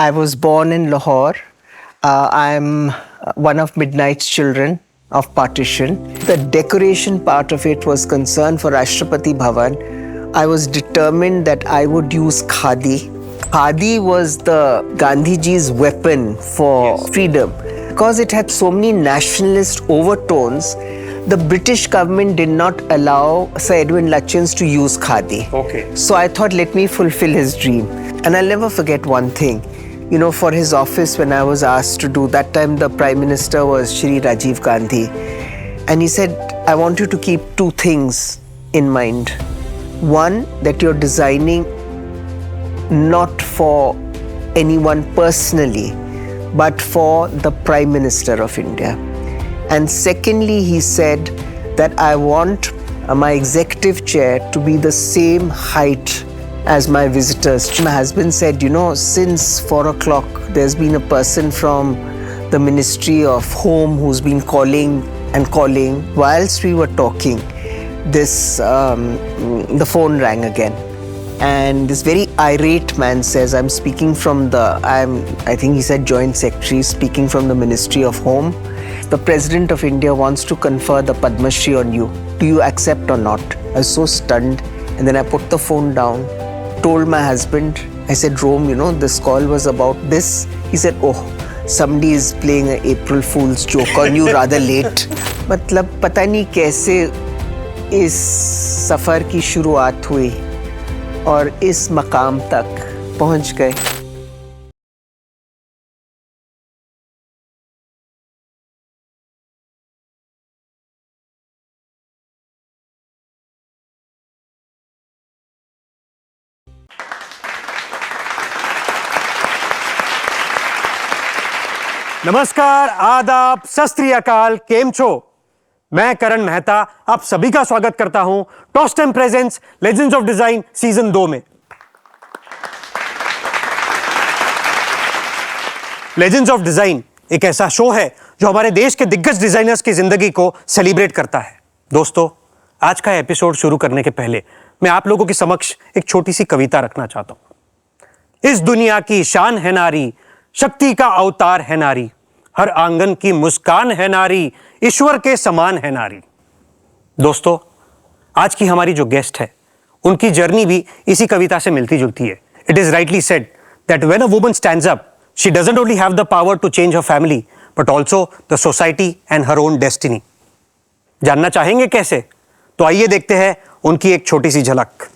I was born in Lahore. I'm one of Midnight's children of partition. The decoration part of it was concerned for Rashtrapati Bhavan. I was determined that I would use khadi. Khadi was the Gandhiji's weapon for freedom. Because it had so many nationalist overtones, the British government did not allow Sir Edwin Lutyens to use khadi. Okay. So I thought, let me fulfill his dream. And I'll never forget one thing. You know, for his office, when I was asked to do, that time the Prime Minister was Shri Rajiv Gandhi. And he said, I want you to keep two things in mind. One, that you're designing not for anyone personally, but for the Prime Minister of India. And secondly, he said that I want my executive chair to be the same height as my visitors. My husband said, you know, since 4 o'clock, there's been a person from the Ministry of Home who's been calling and calling. Whilst we were talking, the phone rang again. And this very irate man says, I think he said Joint Secretary, speaking from the Ministry of Home. The President of India wants to confer the Padma Shree on you. Do you accept or not? I was so stunned. And then I put the phone down, told my husband, I said, Rome, you know, this call was about this. He said, oh, somebody is playing an April Fool's joke on you rather late. मतलब पता नहीं कैसे इस सफ़र की शुरुआत हुई और इस मकाम तक पहुंच गए. नमस्कार, आदाब, सत श्री अकाल, केम छो? मैं करण मेहता आप सभी का स्वागत करता हूं Tostem presents Legends of Design season 2 में. लेजेंड्स ऑफ डिजाइन एक ऐसा शो है जो हमारे देश के दिग्गज डिजाइनर्स की जिंदगी को सेलिब्रेट करता है. दोस्तों, आज का एपिसोड शुरू करने के पहले मैं आप लोगों के समक्ष एक छोटी सी कविता रखना चाहता हूं. इस दुनिया की शान है नारी, शक्ति का अवतार है नारी, हर आंगन की मुस्कान है नारी, ईश्वर के समान है नारी. दोस्तों, आज की हमारी जो गेस्ट है उनकी जर्नी भी इसी कविता से मिलती जुलती है. It is rightly said that when a woman stands up, she doesn't only have the power to change her family but also the society and her own destiny. जानना चाहेंगे कैसे? तो आइए देखते हैं उनकी एक छोटी सी झलक.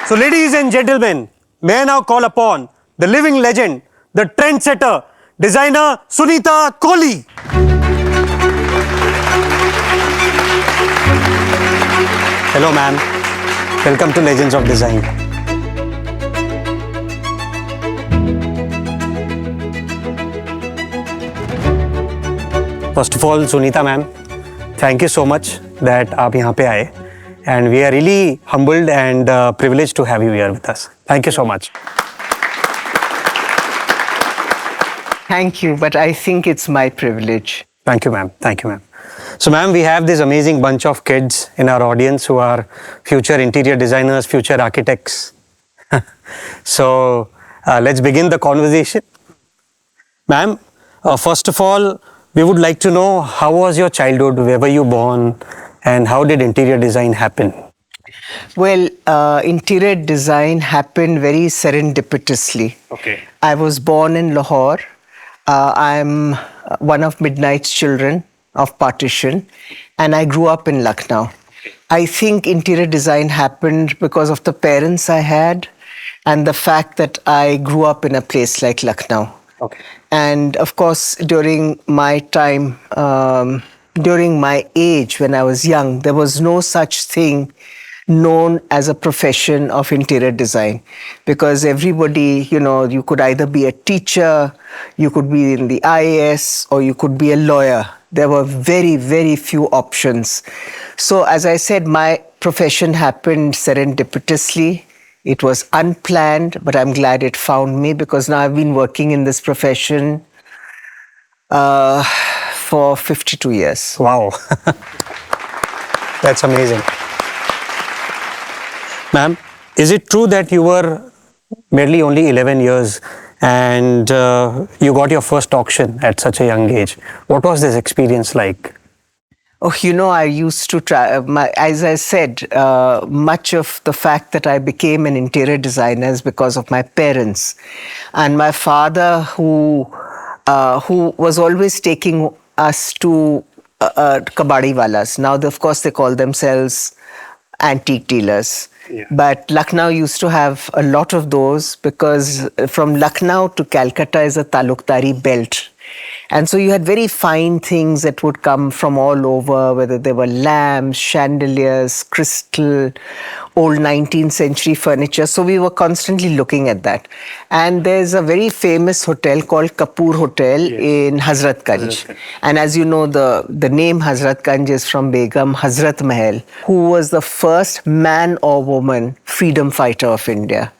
So ladies and gentlemen, may I now call upon the living legend, the trendsetter, designer Sunita Kohli. Hello ma'am, welcome to Legends of Design. First of all, Sunita ma'am, thank you so much that आप यहाँ पे आए. And we are really humbled and privileged to have you here with us. Thank you so much. Thank you, but I think it's my privilege. Thank you, ma'am. Thank you, ma'am. So, ma'am, we have this amazing bunch of kids in our audience who are future interior designers, future architects. So, let's begin the conversation. Ma'am, first of all, we would like to know how was your childhood, where were you born, and how did interior design happen? Well, interior design happened very serendipitously. Okay. I was born in Lahore. I'm one of Midnight's children of partition, and I grew up in Lucknow. I think interior design happened because of the parents I had and the fact that I grew up in a place like Lucknow. Okay. And of course, during my time, during my age when I was young, there was no such thing known as a profession of interior design, because everybody, you could either be a teacher, you could be in the IAS, or you could be a lawyer. There were very, very few options. So as I said, my profession happened serendipitously. It was unplanned, but I'm glad it found me, because now I've been working in this profession for 52 years. Wow. That's amazing. Ma'am, is it true that you were barely only 11 years and you got your first auction at such a young age? What was this experience like? Oh, I used to try, as I said, much of the fact that I became an interior designer is because of my parents. And my father, who was always taking us to kabadi walas. Now, of course, they call themselves antique dealers. Yeah. But Lucknow used to have a lot of those, because from Lucknow to Calcutta is a taluktari belt. And so you had very fine things that would come from all over, whether they were lamps, chandeliers, crystal, old 19th century furniture. So we were constantly looking at that. And there's a very famous hotel called Kapoor Hotel, yes, in Hazrat Ganj. And as you know, the name Hazrat Ganj is from Begum Hazrat Mahal, who was the first man or woman freedom fighter of India.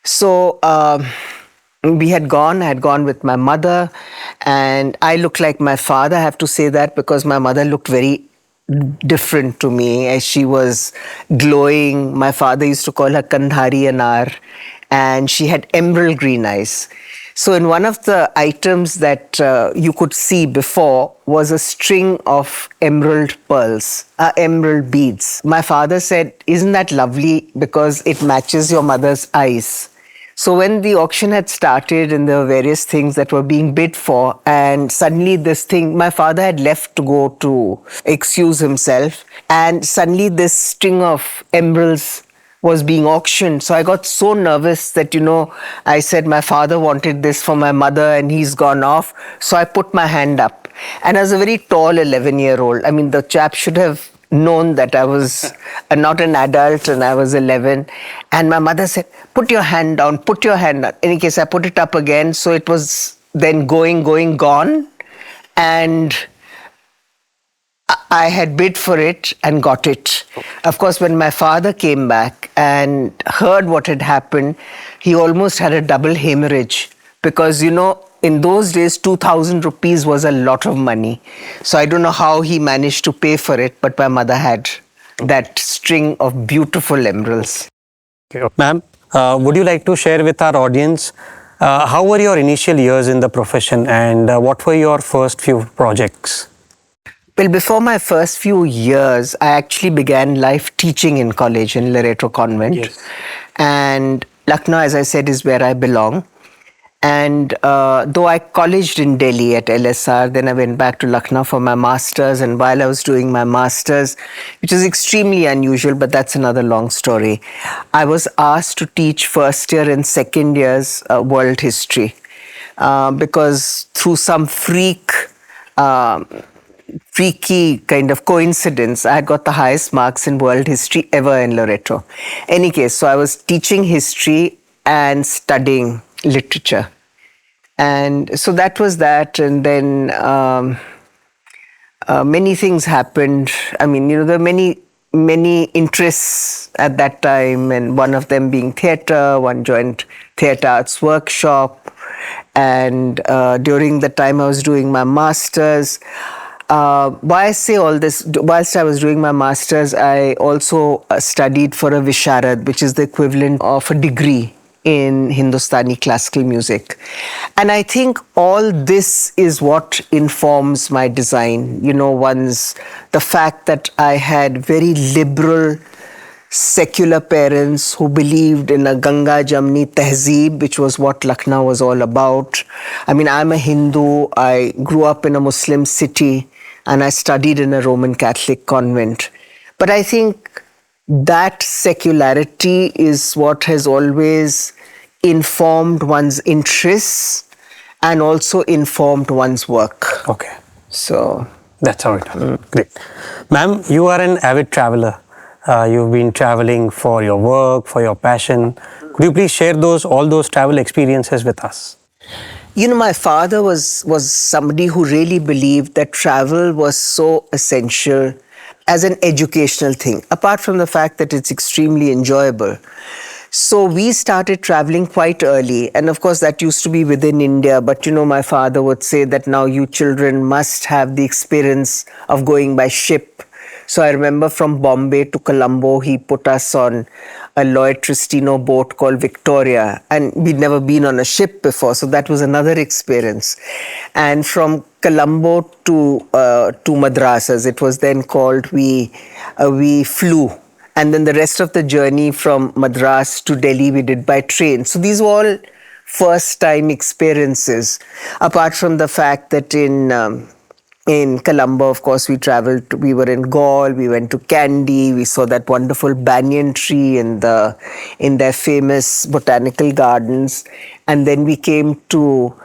So I had gone with my mother, and I looked like my father. I have to say that because my mother looked very different to me, as she was glowing. My father used to call her Kandhari Anar, and she had emerald green eyes. So in one of the items that you could see before was a string of emerald pearls, emerald beads. My father said, "Isn't that lovely? Because it matches your mother's eyes." So when the auction had started and there were various things that were being bid for, and suddenly this thing, my father had left to go to excuse himself, and suddenly this string of emeralds was being auctioned. So I got so nervous that, I said my father wanted this for my mother and he's gone off. So I put my hand up. And I was a very tall 11-year-old. I mean, the chap should have known that I was not an adult and I was 11. And my mother said, "Put your hand down, put your hand down." In any case, I put it up again. So it was then gone. And I had bid for it and got it. Of course, when my father came back and heard what had happened, he almost had a double hemorrhage, because, in those days, 2,000 rupees was a lot of money. So I don't know how he managed to pay for it, but my mother had that string of beautiful emeralds. Okay. Ma'am, would you like to share with our audience how were your initial years in the profession, and what were your first few projects? Well, before my first few years, I actually began life teaching in college in Loreto Convent. Yes. And Lucknow, as I said, is where I belong. And though I colleged in Delhi at LSR, then I went back to Lucknow for my master's. And while I was doing my master's, which is extremely unusual, but that's another long story, I was asked to teach first year and second years world history. Because through some freaky kind of coincidence, I got the highest marks in world history ever in Loreto. Any case, so I was teaching history and studying literature. And so that was that. And then many things happened. I mean, there were many interests at that time, and one of them being theatre. One joined theatre arts workshop. And during the time I was doing my master's, why I say all this, whilst I was doing my master's, I also studied for a Visharad, which is the equivalent of a degree in Hindustani classical music. And I think all this is what informs my design. You know, the fact that I had very liberal secular parents who believed in a Ganga Jamni Tehzeeb, which was what Lucknow was all about. I mean, I'm a Hindu. I grew up in a Muslim city and I studied in a Roman Catholic convent. But I think that secularity is what has always informed one's interests and also informed one's work. Okay. So that's how it happened. Great. Ma'am, you are an avid traveler. You've been traveling for your work, for your passion. Could you please share all those travel experiences with us? You know, my father was somebody who really believed that travel was so essential as an educational thing, apart from the fact that it's extremely enjoyable. So we started traveling quite early. And of course, that used to be within India. But, you know, my father would say that now you children must have the experience of going by ship. So I remember from Bombay to Colombo, he put us on a Lloyd Tristino boat called Victoria. And we'd never been on a ship before. So that was another experience. And from Colombo to Madras, as it was then called, we flew. And then the rest of the journey from Madras to Delhi, we did by train. So these were all first-time experiences. Apart from the fact that in Colombo, of course, we were in Gaul, we went to Kandy, we saw that wonderful banyan tree in their famous botanical gardens. And then we came to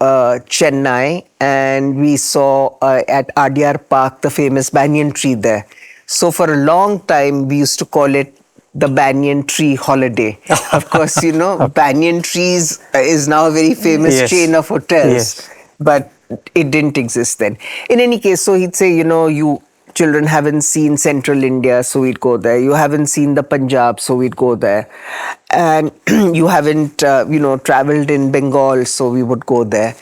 Chennai, and we saw at Adyar Park the famous banyan tree there. So for a long time, we used to call it the banyan tree holiday. Of course, you know, banyan trees is now a very famous chain of hotels, but it didn't exist then. In any case, so he'd say, you know, you children haven't seen central India, so we'd go there. You haven't seen the Punjab, so we'd go there. And you haven't, traveled in Bengal, so we would go there.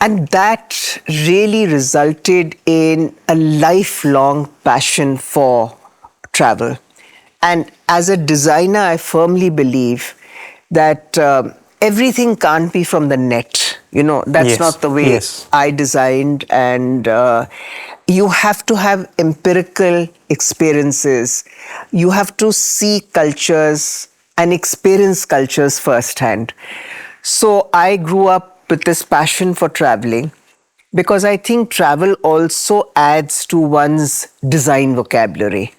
And that really resulted in a lifelong passion for travel. And as a designer, I firmly believe that everything can't be from the net. You know, that's not the way I designed. And you have to have empirical experiences. You have to see cultures and experience cultures firsthand. So I grew up with this passion for traveling because I think travel also adds to one's design vocabulary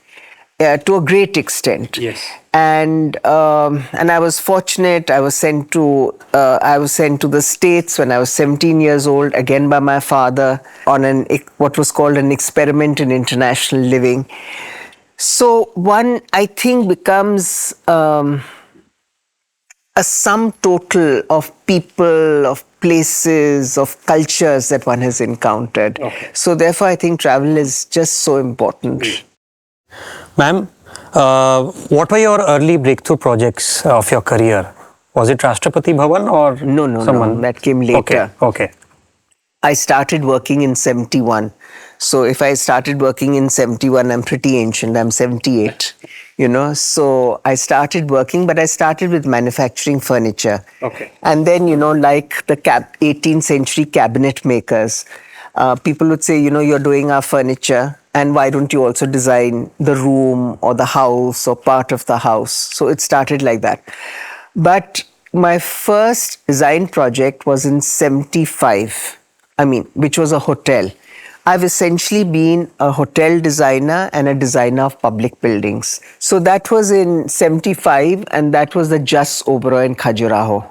to a great extent. Yes. And I was fortunate. I was sent to the States when I was 17 years old, again by my father, on what was called an experiment in international living. So one, I think, becomes a sum total of people, of places, of cultures that one has encountered. Okay. So therefore, I think travel is just so important. Ma'am, what were your early breakthrough projects of your career? Was it Rashtrapati Bhavan or someone? No, that came later. Okay. I started working in 71. So if I started working in 71, I'm pretty ancient. I'm 78, you know. So I started working, but I started with manufacturing furniture. Okay. And then, you know, like the 18th century cabinet makers, people would say, you know, you're doing our furniture, and why don't you also design the room or the house or part of the house? So it started like that. But my first design project was in 75, which was a hotel. I've essentially been a hotel designer and a designer of public buildings. So that was in 75, and that was the Jas Oberoi in Khajuraho.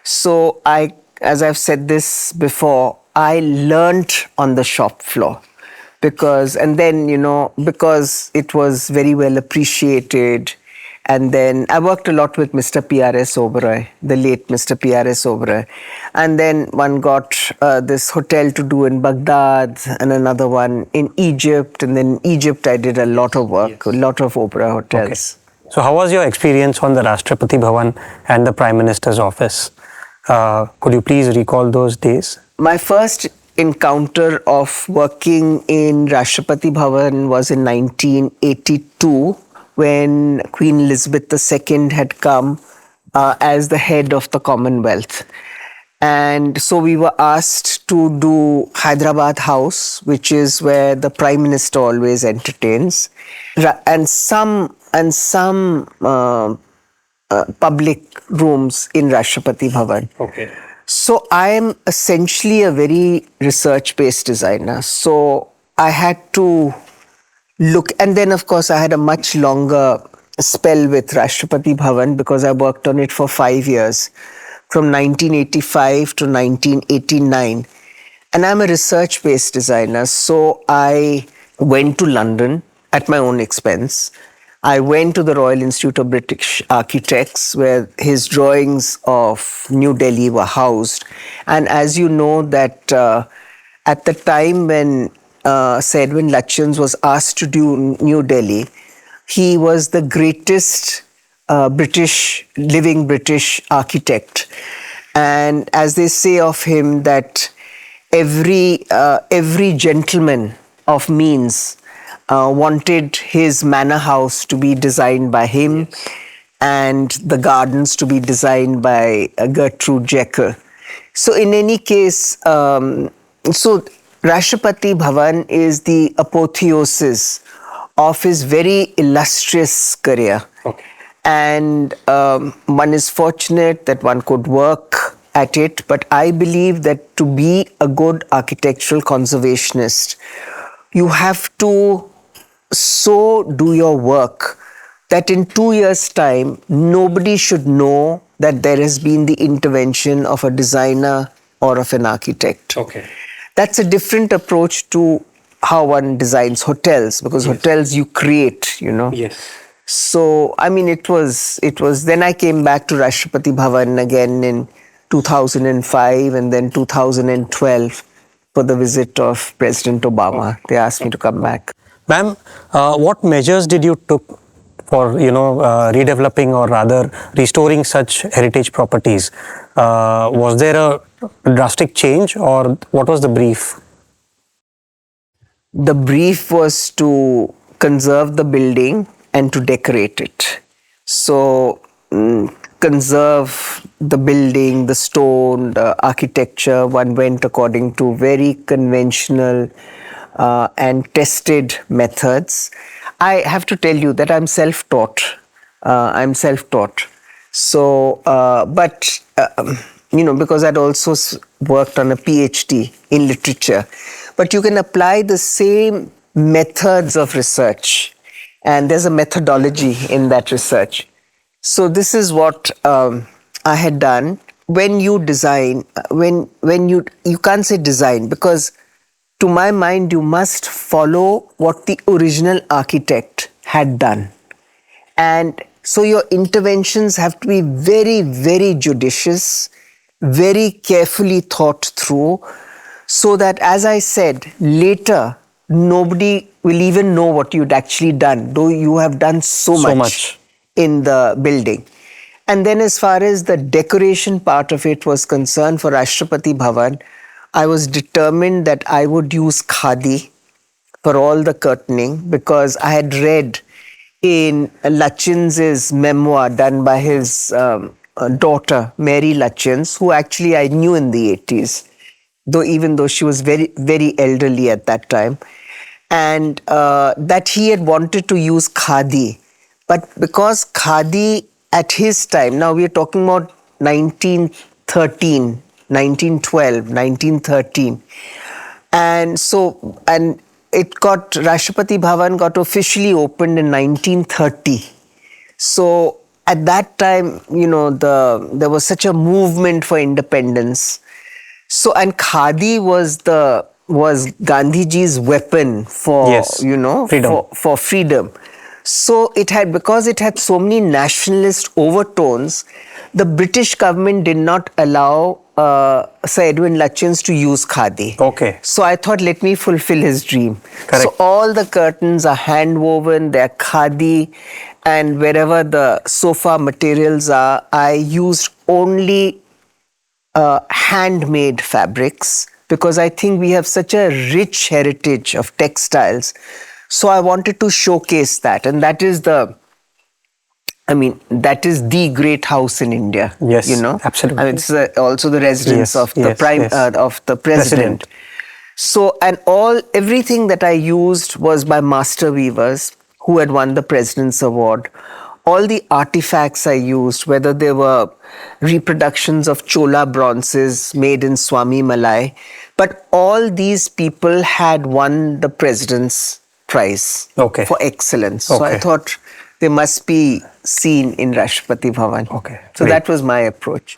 So as I've said this before, I learnt on the shop floor. Because it was very well appreciated. And then I worked a lot with Mr. P.R.S. Oberoi, the late Mr. P.R.S. Oberoi. And then one got this hotel to do in Baghdad and another one in Egypt. And then in Egypt, I did a lot of work, a lot of Oberoi hotels. Okay. So how was your experience on the Rashtrapati Bhavan and the Prime Minister's office? Could you please recall those days? My first encounter of working in Rashtrapati Bhavan was in 1982 when Queen Elizabeth II had come as the head of the Commonwealth. And so we were asked to do Hyderabad House, which is where the Prime Minister always entertains, and some public rooms in Rashtrapati Bhavan. Okay. So I am essentially a very research-based designer. So I had to look, and then of course I had a much longer spell with Rashtrapati Bhavan because I worked on it for 5 years, from 1985 to 1989. And I'm a research-based designer. So I went to London at my own expense. I went to the Royal Institute of British Architects where his drawings of New Delhi were housed. And as you know that at the time when Sir Edwin Lutyens was asked to do New Delhi, he was the greatest living British architect. And as they say of him that every gentleman of means wanted his manor house to be designed by him and the gardens to be designed by Gertrude Jekyll. So in any case, so Rashtrapati Bhavan is the apotheosis of his very illustrious career. Okay. And one is fortunate that one could work at it, but I believe that to be a good architectural conservationist, you have to so do your work that in 2 years' time, nobody should know that there has been the intervention of a designer or of an architect. Okay. That's a different approach to how one designs hotels, because hotels you create, you know. Yes. So, I mean, it was, then I came back to Rashtrapati Bhavan again in 2005 and then 2012 for the visit of President Obama. They asked me to come back. Ma'am, what measures did you took for, redeveloping or rather restoring such heritage properties? Was there a drastic change or what was the brief? The brief was to conserve the building and to decorate it. So, conserve the building, the stone, the architecture. One went according to very conventional and tested methods. I have to tell you that I'm self-taught. So, because I'd also worked on a PhD in literature. But you can apply the same methods of research. And there's a methodology in that research. So this is what I had done. When you design, when you can't say design, because to my mind, you must follow what the original architect had done. And so your interventions have to be very, very judicious, very carefully thought through, so that, as I said, later, nobody will even know what you'd actually done, though you have done so much in the building. And then as far as the decoration part of it was concerned for Rashtrapati Bhavan, I was determined that I would use khadi for all the curtaining because I had read in Lutyens' memoir done by his daughter, Mary Lutyens, who actually I knew in the 80s, even though she was very, very elderly at that time, and that he had wanted to use khadi. But because khadi at his time, now we are talking about 1913, 1912, 1913. And so, and Rashtrapati Bhavan got officially opened in 1930. So at that time, there was such a movement for independence. So, and khadi was Gandhiji's weapon for, freedom. For freedom. So because it had so many nationalist overtones, the British government did not allow Sir Edwin Lutyens to use khadi. Okay. So I thought, let me fulfill his dream. Correct. So all the curtains are hand woven, they're khadi, and wherever the sofa materials are, I used only handmade fabrics, because I think we have such a rich heritage of textiles. So I wanted to showcase that, and that is the great house in India. Yes, you know, absolutely. I mean, it's also the residence Yes, of the yes, yes. of the president. So, and everything that I used was by master weavers who had won the President's Award. All the artifacts I used, whether they were reproductions of Chola bronzes made in Swami Malai, but all these people had won the President's Prize for excellence. So I thought they must be seen in Rashtrapati Bhavan. So great. that was my approach.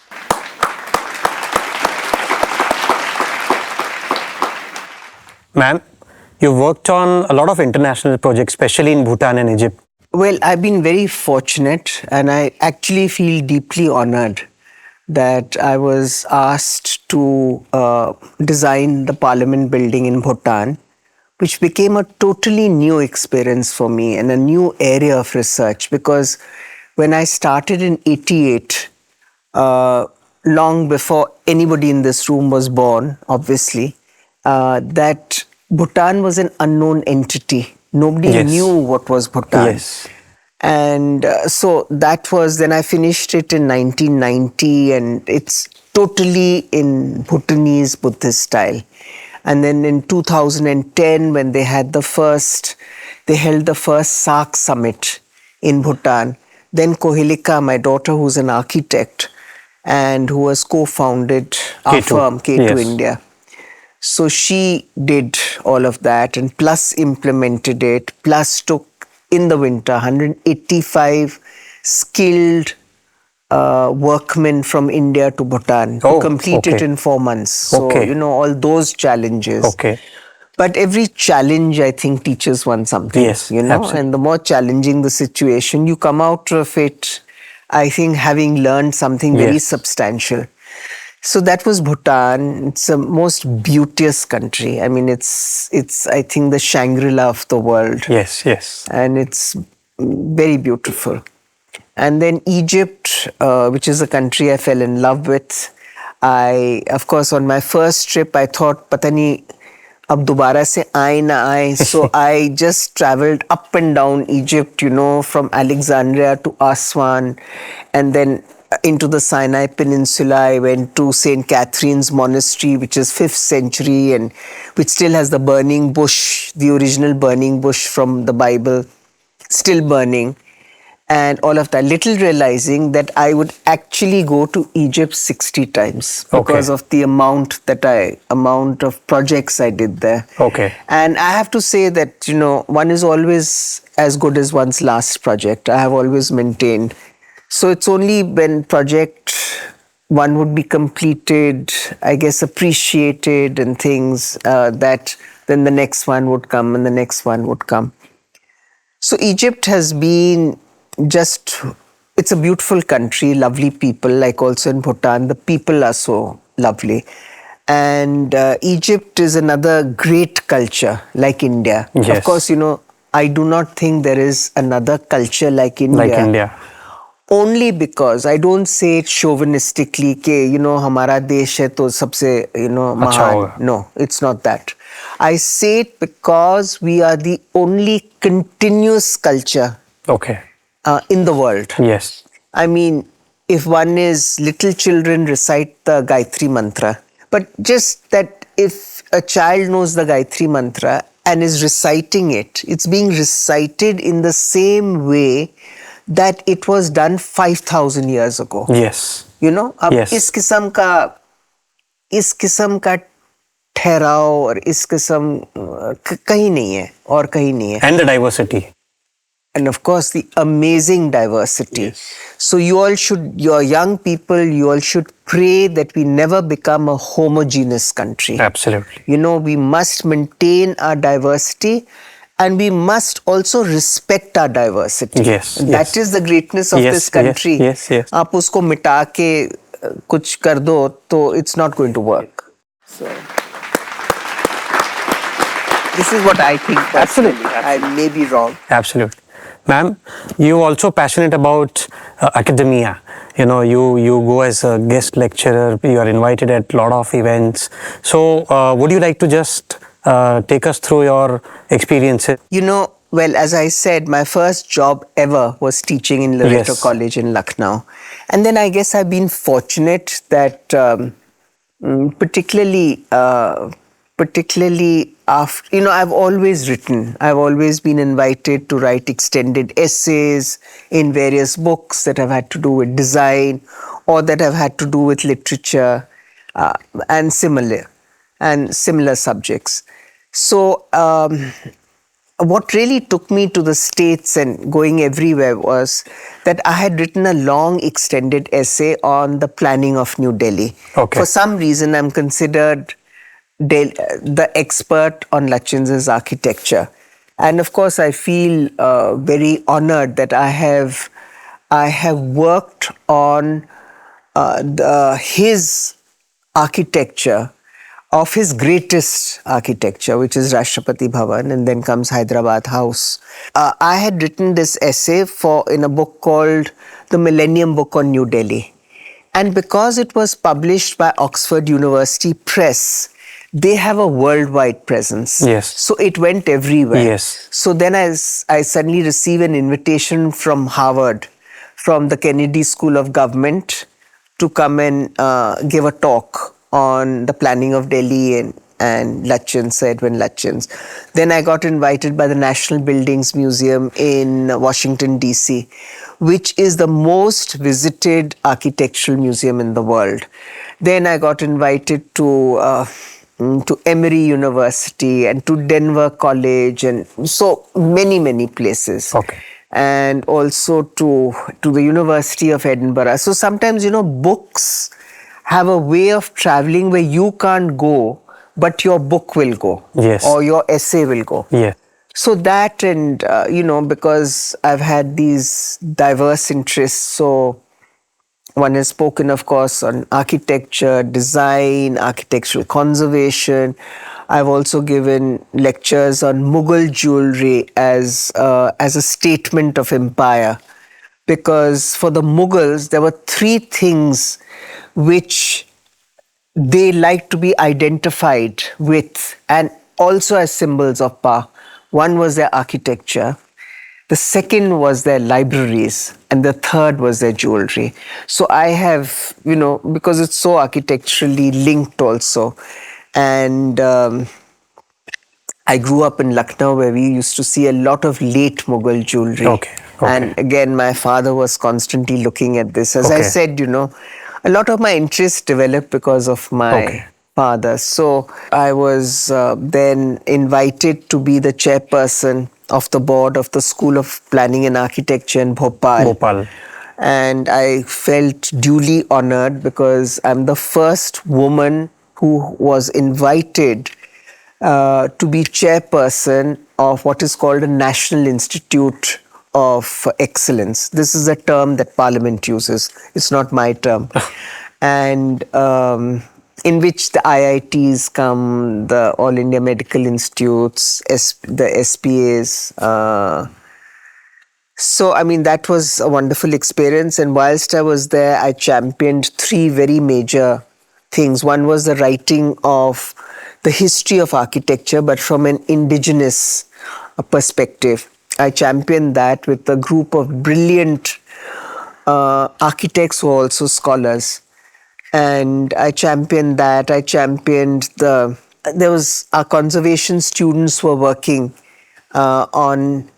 Ma'am, you worked on a lot of international projects, especially in Bhutan and Egypt. Well, I've been very fortunate, and I actually feel deeply honored that I was asked to design the Parliament building in Bhutan, which became a totally new experience for me and a new area of research, because when I started in 88, long before anybody in this room was born, obviously, that Bhutan was an unknown entity. Nobody knew what was Bhutan. And so that was, then I finished it in 1990, and it's totally in Bhutanese Buddhist style. And then in 2010, when they held the first SAARC summit in Bhutan, then Kohelika, my daughter, who's an architect and who has co-founded our firm, K2 India. So she did all of that, and plus implemented it, plus took in the winter 185 skilled workmen from India to Bhutan to complete it in 4 months. So, you know, all those challenges. But every challenge, I think, teaches one something, you know, and the more challenging the situation, you come out of it, I think, having learned something very substantial. So that was Bhutan. It's the most beauteous country. I mean, it's I think the Shangri-La of the world. And it's very beautiful. And then Egypt, which is a country I fell in love with. Of course, on my first trip, I thought, pata nahi, ab dobara se aaye na aaye. So I just traveled up and down Egypt, you know, from Alexandria to Aswan, and then into the Sinai Peninsula. I went to St. Catherine's Monastery, which is 5th century and which still has the burning bush, the original burning bush from the Bible, still burning, and all of that. Little realizing that I would actually go to Egypt 60 times because of the amount of projects I did there. And I have to say that, you know, one is always as good as one's last project. I have always maintained. So it's only when project one would be completed, I guess, appreciated and things, that then the next one would come and the next one would come. So Egypt has been it's a beautiful country, lovely people, like also in Bhutan, the people are so lovely. And Egypt is another great culture, like India. Of course, you know, I do not think there is another culture like India. Only because I don't say it chauvinistically, ke, you know, hamara desh hai to sabse, you know, mahan. No, it's not that. I say it because we are the only continuous culture in the world. I mean, if one is, little children recite the Gayatri Mantra, but just that if a child knows the Gayatri Mantra and is reciting it, it's being recited in the same way that it was done 5,000 years ago. You know, अब इस किस्म का ठहराव और इस किस्म कहीं नहीं है और कहीं नहीं है. And the diversity. And of course, the amazing diversity. So your young people, you all should pray that we never become a homogeneous country. Absolutely. You know, we must maintain our diversity. And we must also respect our diversity. That is the greatness of this country. आप उसको मिटा के कुछ कर दो तो it's not going to work. So this is what I think. Absolutely. I may be wrong. Absolutely. Ma'am, you also passionate about academia. You know, you go as a guest lecturer. You are invited at a lot of events. So, would you like to just take us through your experiences? You know, well, as I said, my first job ever was teaching in Loreto Yes. College in Lucknow. And then I guess I've been fortunate that particularly after, I've always written. I've always been invited to write extended essays in various books that have had to do with design or that have had to do with literature uh, and similar subjects. So what really took me to the States and going everywhere was that I had written a long extended essay on the planning of New Delhi. Okay. For some reason, I'm considered the expert on Lachin's architecture. And of course, I feel very honored that I have worked on his architecture of his greatest architecture, which is Rashtrapati Bhavan, and then comes Hyderabad House. I had written this essay in a book called The Millennium Book on New Delhi. And because it was published by Oxford University Press, they have a worldwide presence. Yes. So it went everywhere. Yes. So then I suddenly received an invitation from Harvard, from the Kennedy School of Government, to come and give a talk on the planning of Delhi and Lachins, Sir Edwin Lachins. Then I got invited by the National Buildings Museum in Washington, D.C., which is the most visited architectural museum in the world. Then I got invited to Emory University and to Denver College and so many places. Okay. And also to the University of Edinburgh. So sometimes, books have a way of traveling where you can't go, but your book will go. Yes. Or your essay will go. Yeah. So that and, because I've had these diverse interests, so one has spoken, of course, on architecture, design, architectural conservation. I've also given lectures on Mughal jewelry as a statement of empire. Because for the Mughals, there were three things which they like to be identified with and also as symbols of power. One was their architecture, the second was their libraries, and the third was their jewelry. So I have, because it's so architecturally linked also, and I grew up in Lucknow where we used to see a lot of late Mughal jewelry. Okay. And again, my father was constantly looking at this. As I said, a lot of my interest developed because of my father. So I was then invited to be the chairperson of the board of the School of Planning and Architecture in Bhopal. And I felt duly honored because I'm the first woman who was invited to be chairperson of what is called a National Institute of Excellence. This is a term that Parliament uses. It's not my term. And in which the IITs come, the All India Medical Institutes, the SPAs. So, that was a wonderful experience. And whilst I was there, I championed three very major things. One was the writing of the history of architecture, but from an indigenous perspective. I championed that with a group of brilliant architects who are also scholars. And I championed that. I championed our conservation students were working on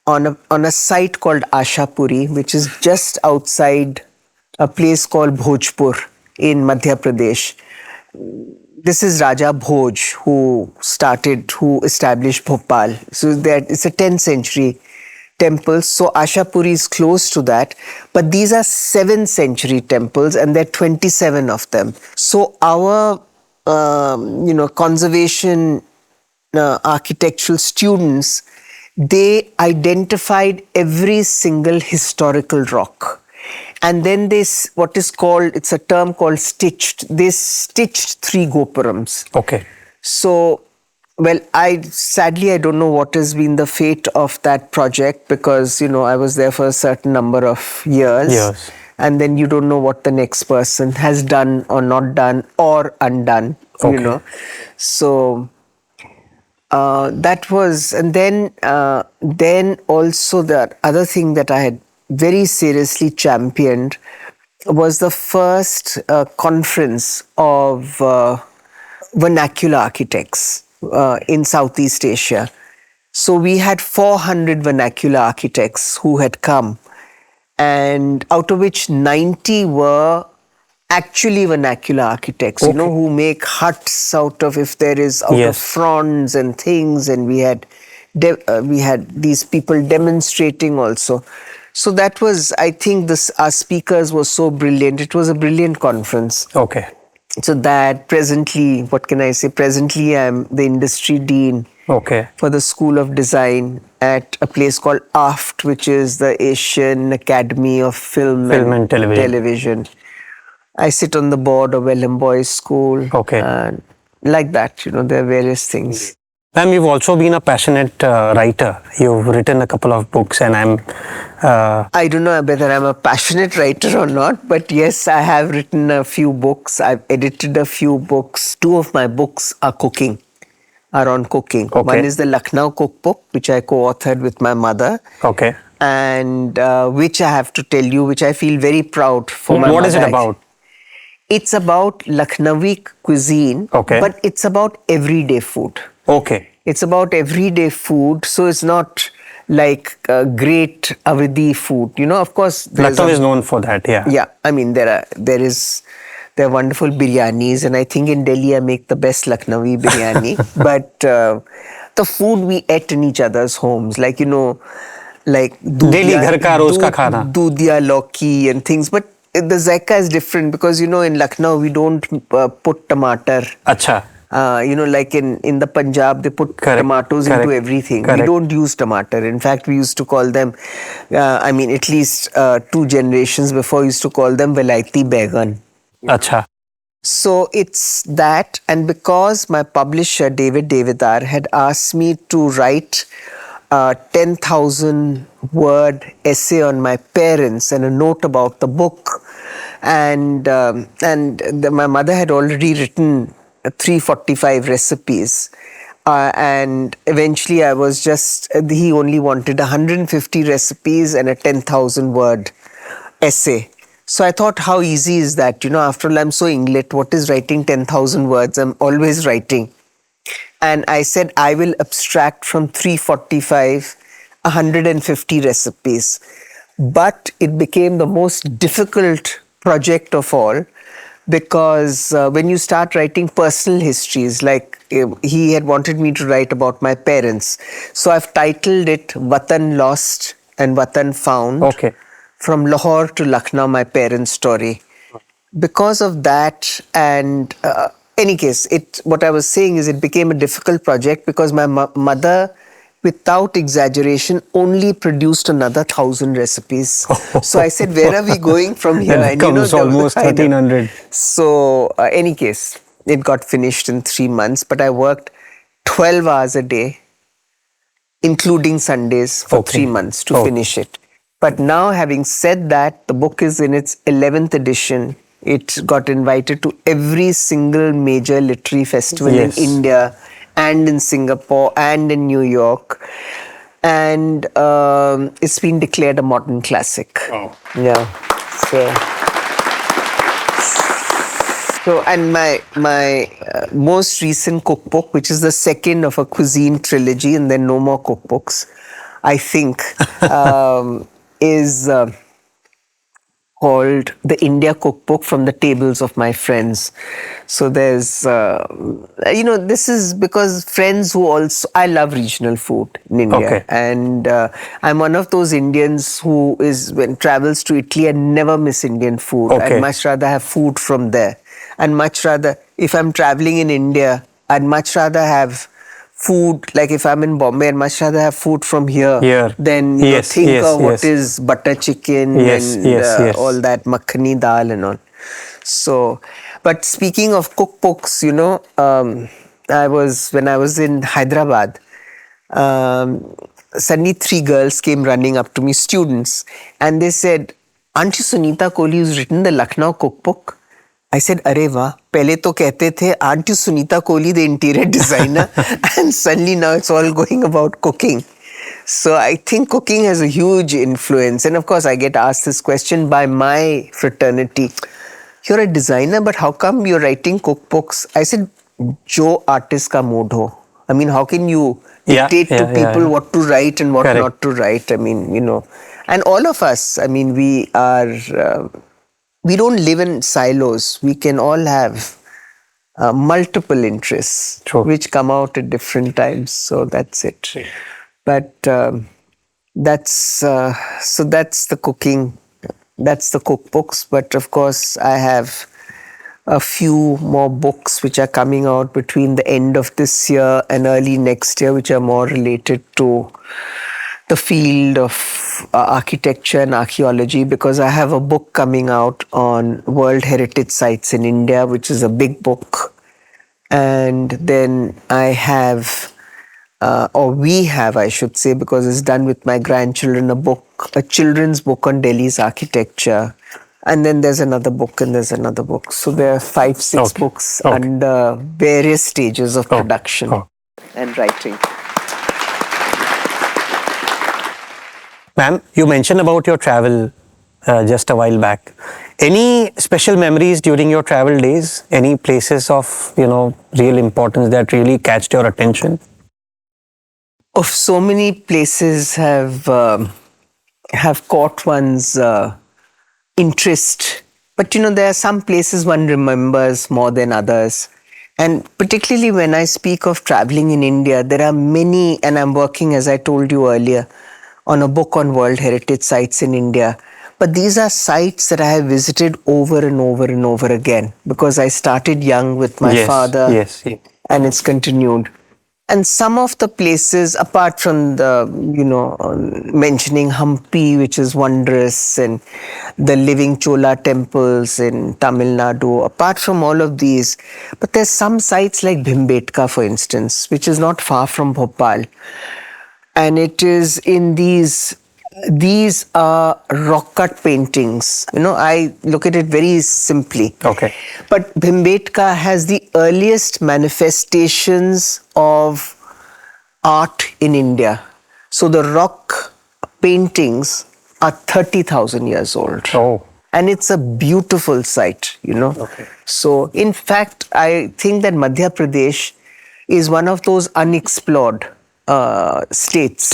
a site called Ashapuri, which is just outside a place called Bhojpur in Madhya Pradesh. This is Raja Bhoj who established Bhopal. So it's a 10th century temple. So Ashapuri is close to that. But these are 7th century temples and there are 27 of them. So our, conservation architectural students, they identified every single historical rock. And then it's a term called stitched. They stitched 3 gopurams. Okay. So Well, I don't know what has been the fate of that project, because I was there for a certain number of years. Yes. And then you don't know what the next person has done or not done or undone. Okay. So that was, and then also the other thing that I had very seriously championed was the first conference of vernacular architects in Southeast Asia. So we had 400 vernacular architects who had come, and out of which 90 were actually vernacular architects, who make huts out of, if there is, out of fronds and things. And we had these people demonstrating also. So that was, I think, our speakers were so brilliant. It was a brilliant conference. Okay. So that presently, what can I say? Presently, I'm the industry dean for the School of Design at a place called AFT, which is the Asian Academy of Film and Television. I sit on the board of Welham Boys School. And like that, there are various things. Ma'am, you've also been a passionate writer. You've written a couple of books, and I don't know whether I'm a passionate writer or not, but yes, I have written a few books. I've edited a few books. Two of my books are on cooking. One is the Lucknow cookbook, which I co-authored with my mother. And which I have to tell you, which I feel very proud for my mother. What is it about? It's about Lucknowi cuisine, but it's about everyday food. It's about everyday food, so it's not like great awardee food. Of course, Lucknow is known for that. Yeah, I mean there are wonderful biryanis, and I think in Delhi I make the best Lucknowi biryani. But the food we ate in each other's homes, like like Delhi ghar ka roz ka khana, dudhia lauki and things, but the zaika is different because in Lucknow we don't put tomato. Acha. Like in the Punjab, they put tomatoes into everything. We don't use tomato. In fact, we used to call them, at least 2 generations before, we used to call them Velaiti Baigan. Acha. So it's that, and because my publisher, David Devidar, had asked me to write a 10,000 word essay on my parents and a note about the book, and my mother had already written 345 recipes, and eventually he only wanted 150 recipes and a 10,000 word essay. So I thought, how easy is that? After all, I'm so Inglit, what is writing 10,000 words? I'm always writing. And I said, I will abstract from 345, 150 recipes. But it became the most difficult project of all, because when you start writing personal histories, like he had wanted me to write about my parents. So I've titled it Watan Lost and Watan Found. From Lahore to Lucknow, my parents' story. Because of that, and any case, what I was saying is it became a difficult project because my mother, without exaggeration, only produced another 1,000 recipes. So I said, where are we going from here? That becomes almost 1,300. So any case, it got finished in 3 months, but I worked 12 hours a day, including Sundays, for 3 months to finish it. But now, having said that, the book is in its 11th edition. It got invited to every single major literary festival in India and in Singapore and in New York. And it's been declared a modern classic. Yeah. So, and my most recent cookbook, which is the second of a cuisine trilogy, and then no more cookbooks, I think, is called The India Cookbook from the Tables of My Friends. So there's, this is because friends who also, I love regional food in India. And I'm one of those Indians who travels to Italy and never miss Indian food. I'd much rather have food from there. And much rather, if I'm traveling in India, I'd much rather have food, like if I'm in Bombay, I'd much rather have food from here than think of what is butter chicken and all that makhani dal and all. So, but speaking of cookbooks, when I was in Hyderabad, suddenly 3 girls came running up to me, students, and they said, "Aren't you Sunita Kohli who's written the Lucknow cookbook?" I said, "Arey wah, pehle to kehte the, aren't you Sunita Kohli, the interior designer?" And suddenly now it's all going about cooking. So I think cooking has a huge influence. And of course, I get asked this question by my fraternity. "You're a designer, but how come you're writing cookbooks?" I said, "Jo artist ka mood ho." I mean, how can you dictate to people what to write and what not to write? I mean, and all of us, I mean, we don't live in silos. We can all have multiple interests, which come out at different times. So that's it. But that's the cooking. That's the cookbooks. But of course, I have a few more books which are coming out between the end of this year and early next year, which are more related to the field of architecture and archaeology, because I have a book coming out on World Heritage Sites in India, which is a big book. And then I have, or we have, I should say, because it's done with my grandchildren, a children's book on Delhi's architecture. And then there's another book and there's another book. So there are 5-6 books under various stages of production and writing. Ma'am, you mentioned about your travel just a while back. Any special memories during your travel days? Any places of, real importance that really catched your attention? Of so many places have caught one's interest. But there are some places one remembers more than others. And particularly when I speak of traveling in India, there are many, and I'm working, as I told you earlier, on a book on World Heritage Sites in India. But these are sites that I have visited over and over and over again, because I started young with my father, and it's continued. And some of the places, apart from the, mentioning Hampi, which is wondrous, and the living Chola temples in Tamil Nadu, apart from all of these, but there's some sites like Bhimbetka, for instance, which is not far from Bhopal. And it is in these are rock cut paintings. I look at it very simply. Okay. But Bhimbetka has the earliest manifestations of art in India. So the rock paintings are 30,000 years old. Oh. And it's a beautiful site, Okay. So in fact, I think that Madhya Pradesh is one of those unexplored states.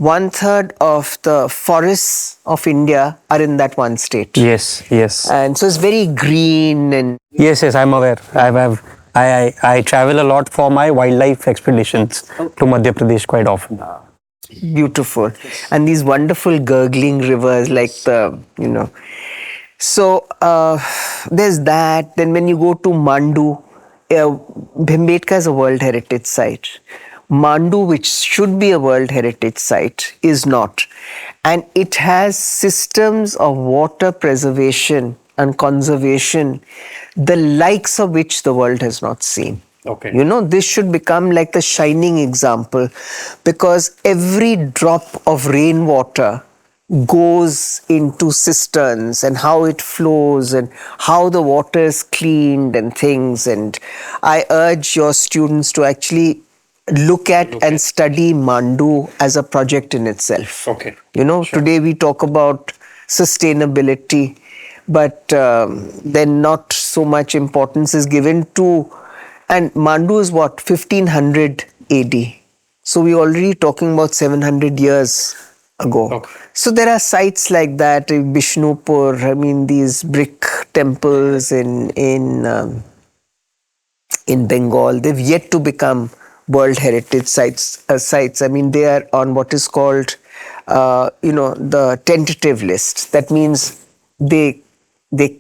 1/3 of the forests of India are in that one state. Yes. And so it's very green and... Yes, I'm aware. I travel a lot for my wildlife expeditions to Madhya Pradesh quite often. Beautiful. And these wonderful gurgling rivers like So there's that. Then when you go to Mandu, Bhimbetka is a World Heritage Site. Mandu, which should be a World Heritage Site, is not. And it has systems of water preservation and conservation, the likes of which the world has not seen. Okay. This should become like the shining example, because every drop of rainwater goes into cisterns, and how it flows and how the water is cleaned and things. And I urge your students to actually look at and study Mandu as a project in itself. Okay. Today we talk about sustainability, but then not so much importance is given to, and Mandu is what, 1500 AD. So we're already talking about 700 years ago. Okay. So there are sites like that, Bishnupur, these brick temples in Bengal, they've yet to become World Heritage sites. They are on what is called, the tentative list. That means they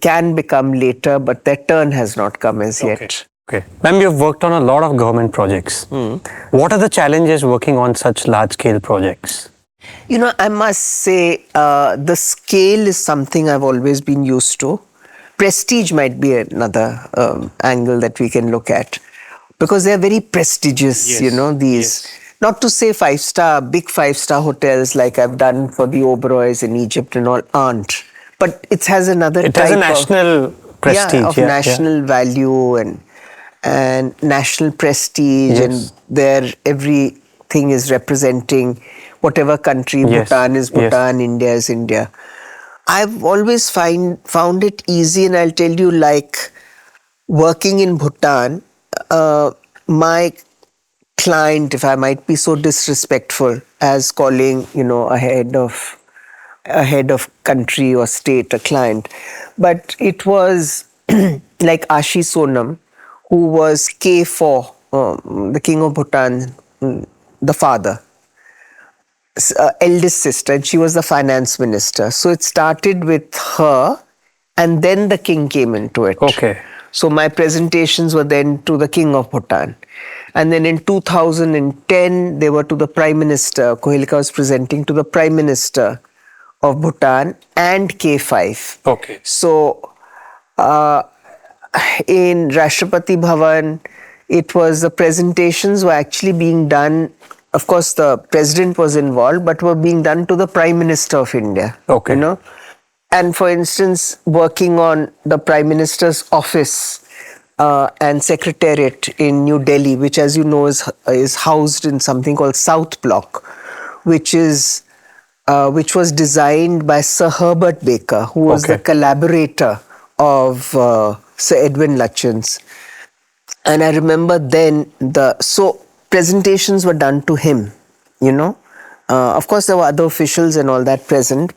can become later, but their turn has not come as yet. Okay. Ma'am, you've worked on a lot of government projects. What are the challenges working on such large-scale projects? I must say the scale is something I've always been used to. Prestige might be another angle that we can look at. because they're very prestigious, Yes, you know, these, yes. not to say big 5-star hotels like I've done for the Oberois in Egypt and all, aren't. But it has another It has a type of, national yeah, prestige. of Yeah, yeah. national value and national prestige, and Yes. there everything is representing whatever country. Yes, Bhutan is yes. Bhutan, India is India. I've always found it easy, and I'll tell you, like, working in Bhutan, my client, if I might be so disrespectful as calling, you know, a head of country or state a client, but it was like Ashi Sonam, who was K4, the king of Bhutan, the father, eldest sister, and she was the finance minister. So it started with her, and then the king came into it. Okay. So my presentations were then to the king of Bhutan. And then in 2010, they were to the prime minister. Kohilika was presenting to the prime minister of Bhutan and K5. Okay. So uh, in Rashtrapati Bhavan, it was the presentations were actually being done. Of course, the president was involved, but were being done to the Prime Minister of India. Okay. You know, and for instance, working on the Prime Minister's office and secretariat in New Delhi, which, as you know, is housed in something called South Block, which was designed by Sir Herbert Baker, who was the collaborator of Sir Edwin Lutyens. And I remember then so presentations were done to him, you know. Of course, there were other officials and all that present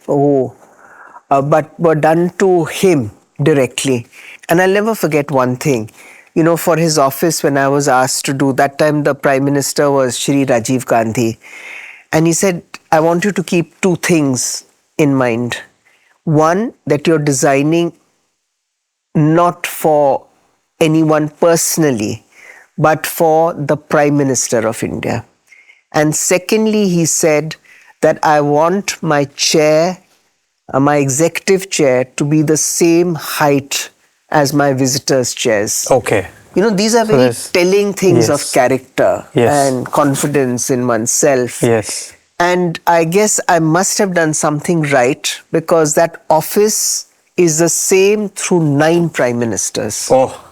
but were done to him directly. And I'll never forget one thing. You know, for his office, when I was asked to do, that time the Prime Minister was Shri Rajiv Gandhi. And he said, I want you to keep two things in mind. One, that you're designing not for anyone personally, but for the Prime Minister of India. And secondly, he said that I want my chair, my executive chair, to be the same height as my visitors' chairs. Okay. You know, these are very telling things of character and confidence in oneself. Yes. And I guess I must have done something right, because that office is the same through 9 prime ministers. Oh.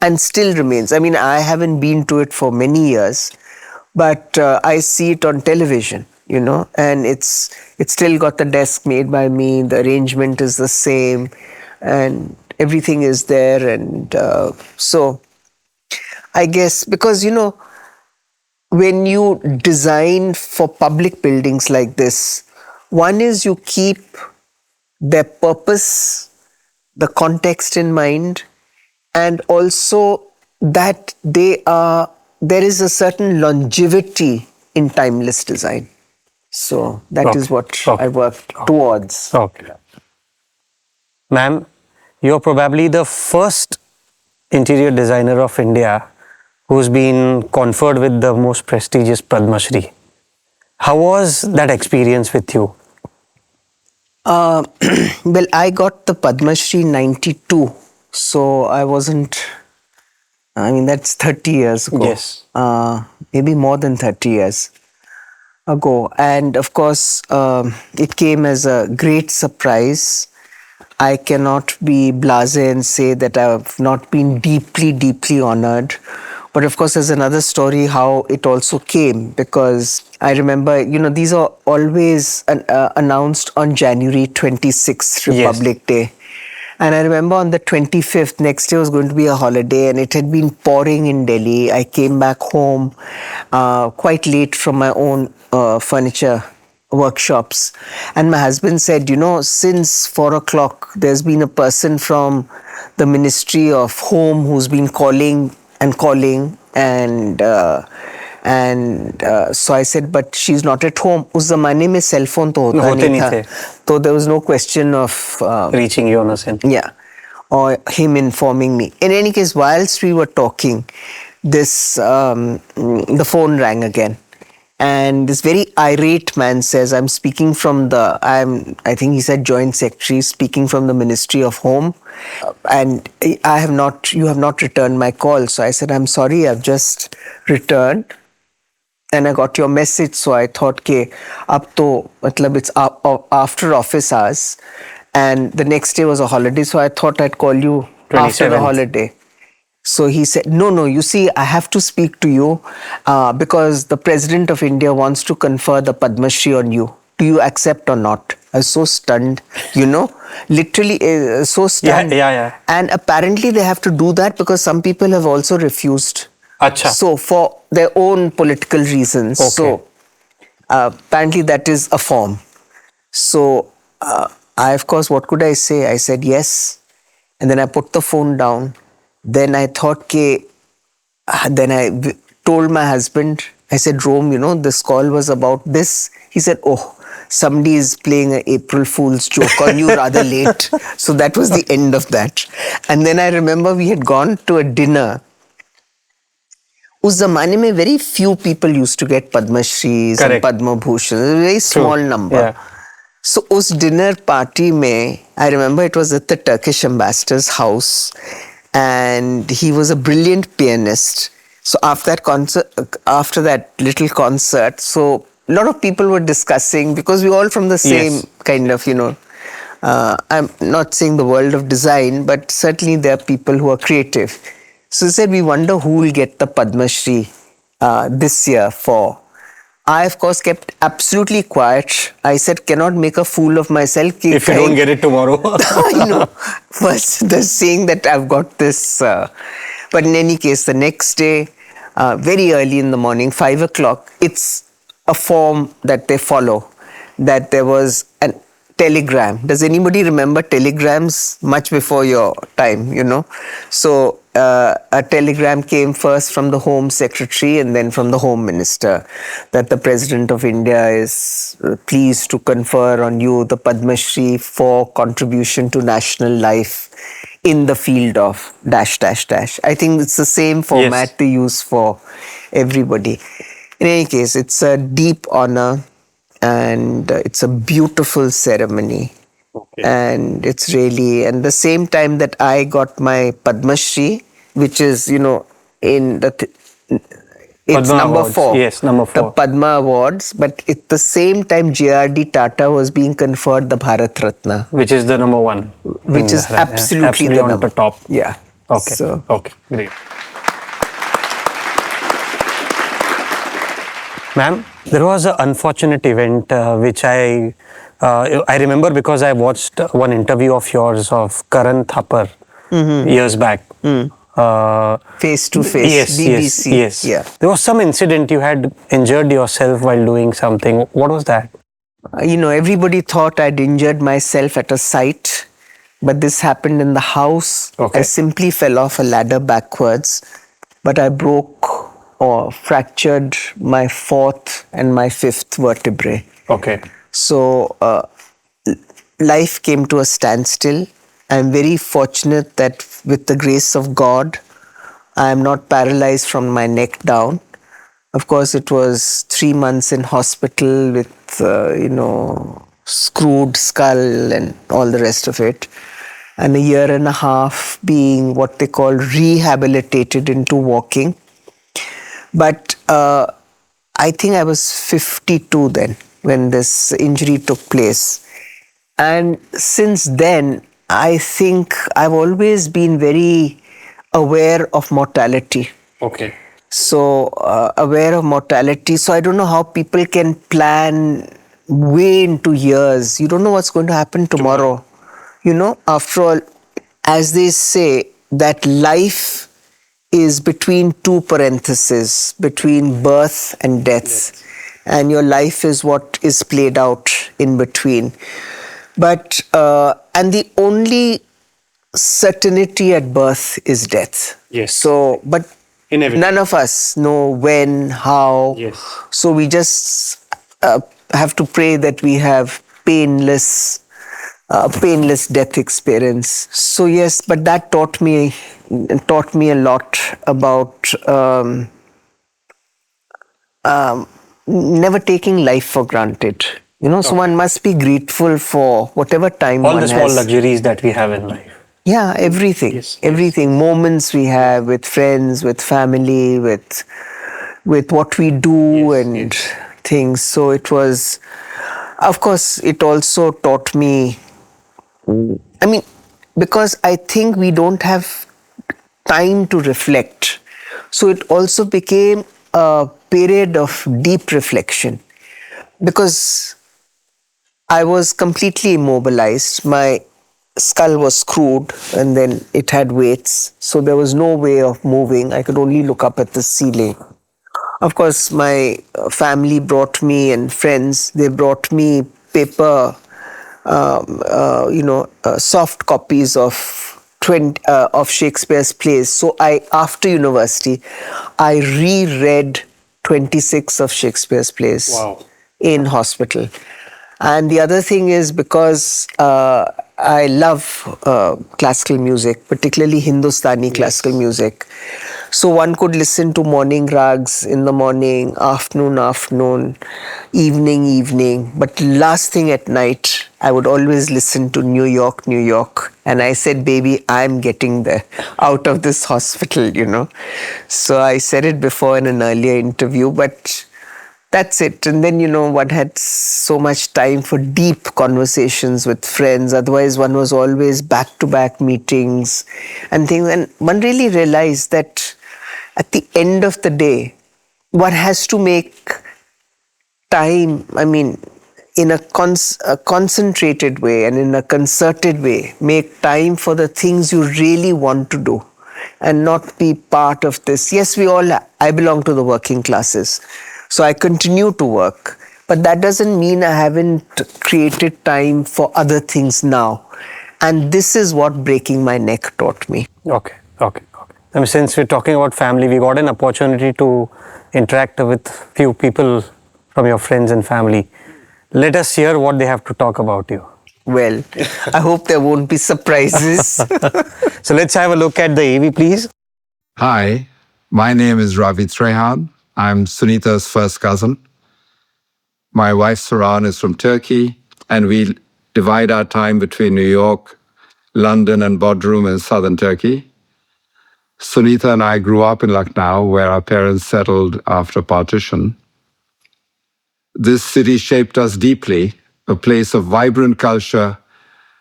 And still remains. I mean, I haven't been to it for many years, but I see it on television, you know, and it's still got the desk made by me. The arrangement is the same, and everything is there. And so I guess, because, you know, when you design for public buildings like this, one is you keep their purpose, the context in mind, and also that there is a certain longevity in timeless design. So that is what I worked towards. Okay. Ma'am, you're probably the first interior designer of India who's been conferred with the most prestigious Padma Shree. How was that experience with you? Well, I got the Padma Shree in 92. So I wasn't, I mean, that's 30 years ago. Yes. Maybe more than 30 years ago. And of course, it came as a great surprise. I cannot be blasé and say that I have not been deeply, deeply honored. But of course, there's another story how it also came, because I remember, you know, these are always announced on January 26th, Republic Day. And I remember on the 25th, next day was going to be a holiday, and it had been pouring in Delhi. I came back home quite late from my own furniture workshops. And my husband said, you know, since 4 o'clock, there's been a person from the Ministry of Home who's been calling and calling. And so I said, but she's not at home. Us zamane mein cell phone to hota nahi tha. So there was no question of reaching you on a sense. Yeah, or him informing me. In any case, whilst we were talking, the phone rang again. And this very irate man says, I think he said Joint Secretary, speaking from the Ministry of Home. And you have not returned my call. So I said, I'm sorry, I've just returned. And I got your message. So I thought, it's after office hours. And the next day was a holiday. So I thought I'd call you after the 27th. holiday. So he said, no, you see, I have to speak to you because the President of India wants to confer the Padma Shree on you. Do you accept or not? I was so stunned, literally so stunned. Yeah. And apparently they have to do that because some people have also refused. Acha. So for their own political reasons. Okay. So apparently that is a form. So I, of course, what could I say? I said yes. And then I put the phone down. Then I thought, then I told my husband, I said, Rome, this call was about this. He said, oh, somebody is playing an April Fool's joke on you rather late. So that was the end of that. And then I remember we had gone to a dinner. उस जमाने में very few people used to get Padma Shrees and Padma Bhushan. A very small number. Yeah. So उस dinner party में, I remember it was at the Turkish ambassador's house, and he was a brilliant pianist. So after that little concert, so a lot of people were discussing, because we're all from the same kind of, I'm not saying the world of design, but certainly there are people who are creative. So they said, we wonder who will get the Padma Shri this year for. I, of course, kept absolutely quiet. I said, cannot make a fool of myself. If you don't get it tomorrow. First, the saying that I've got this. But in any case, the next day, very early in the morning, 5 o'clock, it's a form that they follow, that there was a telegram. Does anybody remember telegrams? Much before your time, So a telegram came first from the Home Secretary and then from the Home Minister, that the President of India is pleased to confer on you the Padma Shri for contribution to national life in the field of ... I think it's the same format they use for everybody. In any case, it's a deep honor and it's a beautiful ceremony. Okay. And it's really, and the same time that I got my Padma Shri, which is, in the, it's Padma number Awards. 4. Yes, number 4. The Padma Awards, but at the same time, J.R.D. Tata was being conferred the Bharat Ratna. Which is the number 1. Which is absolutely the on number. the top. Yeah. Okay. Okay, great. Ma'am, there was an unfortunate event which I remember because I watched one interview of yours of Karan Thapar years back. Face to Face, BBC. Yes. Yeah. There was some incident, you had injured yourself while doing something. What was that? Everybody thought I'd injured myself at a site, but this happened in the house. Okay. I simply fell off a ladder backwards, but I broke or fractured my 4th and my 5th vertebrae. Okay. So life came to a standstill. I'm very fortunate that with the grace of God, I am not paralyzed from my neck down. Of course, it was 3 months in hospital with, screwed skull and all the rest of it. And a year and a half being what they call rehabilitated into walking. But I think I was 52 then when this injury took place. And since then, I think I've always been very aware of mortality. Okay. So aware of mortality. So I don't know how people can plan way into years. You don't know what's going to happen tomorrow. After all, as they say, that life is between 2 parentheses, between birth and death. And your life is what is played out in between. But, and the only certainty at birth is death. Yes. So, but none of us know when, how. Yes. So we just have to pray that we have painless death experience. So yes, but that taught me a lot about never taking life for granted. So one must be grateful for whatever time All one the small has. luxuries that we have in life. Yeah, everything, Yes, yes. everything. Moments we have with friends, with family, with what we do Yes, and yes. things. So it was, of course, it also taught me. I mean, because I think we don't have time to reflect. So it also became a period of deep reflection because I was completely immobilized. My skull was screwed and then it had weights. So there was no way of moving. I could only look up at the ceiling. Of course, my family brought me and friends, they brought me paper, soft copies of 20, of Shakespeare's plays. So after university, I reread 26 of Shakespeare's plays Wow. in hospital. And the other thing is because I love classical music, particularly Hindustani classical music. So one could listen to morning rags in the morning, afternoon, evening. But last thing at night, I would always listen to New York. And I said, baby, I'm getting there out of this hospital. So I said it before in an earlier interview, but that's it. And then, one had so much time for deep conversations with friends. Otherwise, one was always back to back meetings and things. And one really realized that at the end of the day, one has to make time, in a concentrated way and in a concerted way, make time for the things you really want to do and not be part of this. Yes, I belong to the working classes. So I continue to work. But that doesn't mean I haven't created time for other things now. And this is what breaking my neck taught me. Okay. I mean, since we're talking about family, we got an opportunity to interact with few people from your friends and family. Let us hear what they have to talk about you. Well, I hope there won't be surprises. So let's have a look at the AV, please. Hi, my name is Ravi Trehan. I'm Sunita's first cousin. My wife Saran is from Turkey, and we divide our time between New York, London, and Bodrum in southern Turkey. Sunita and I grew up in Lucknow, where our parents settled after partition. This city shaped us deeply, a place of vibrant culture,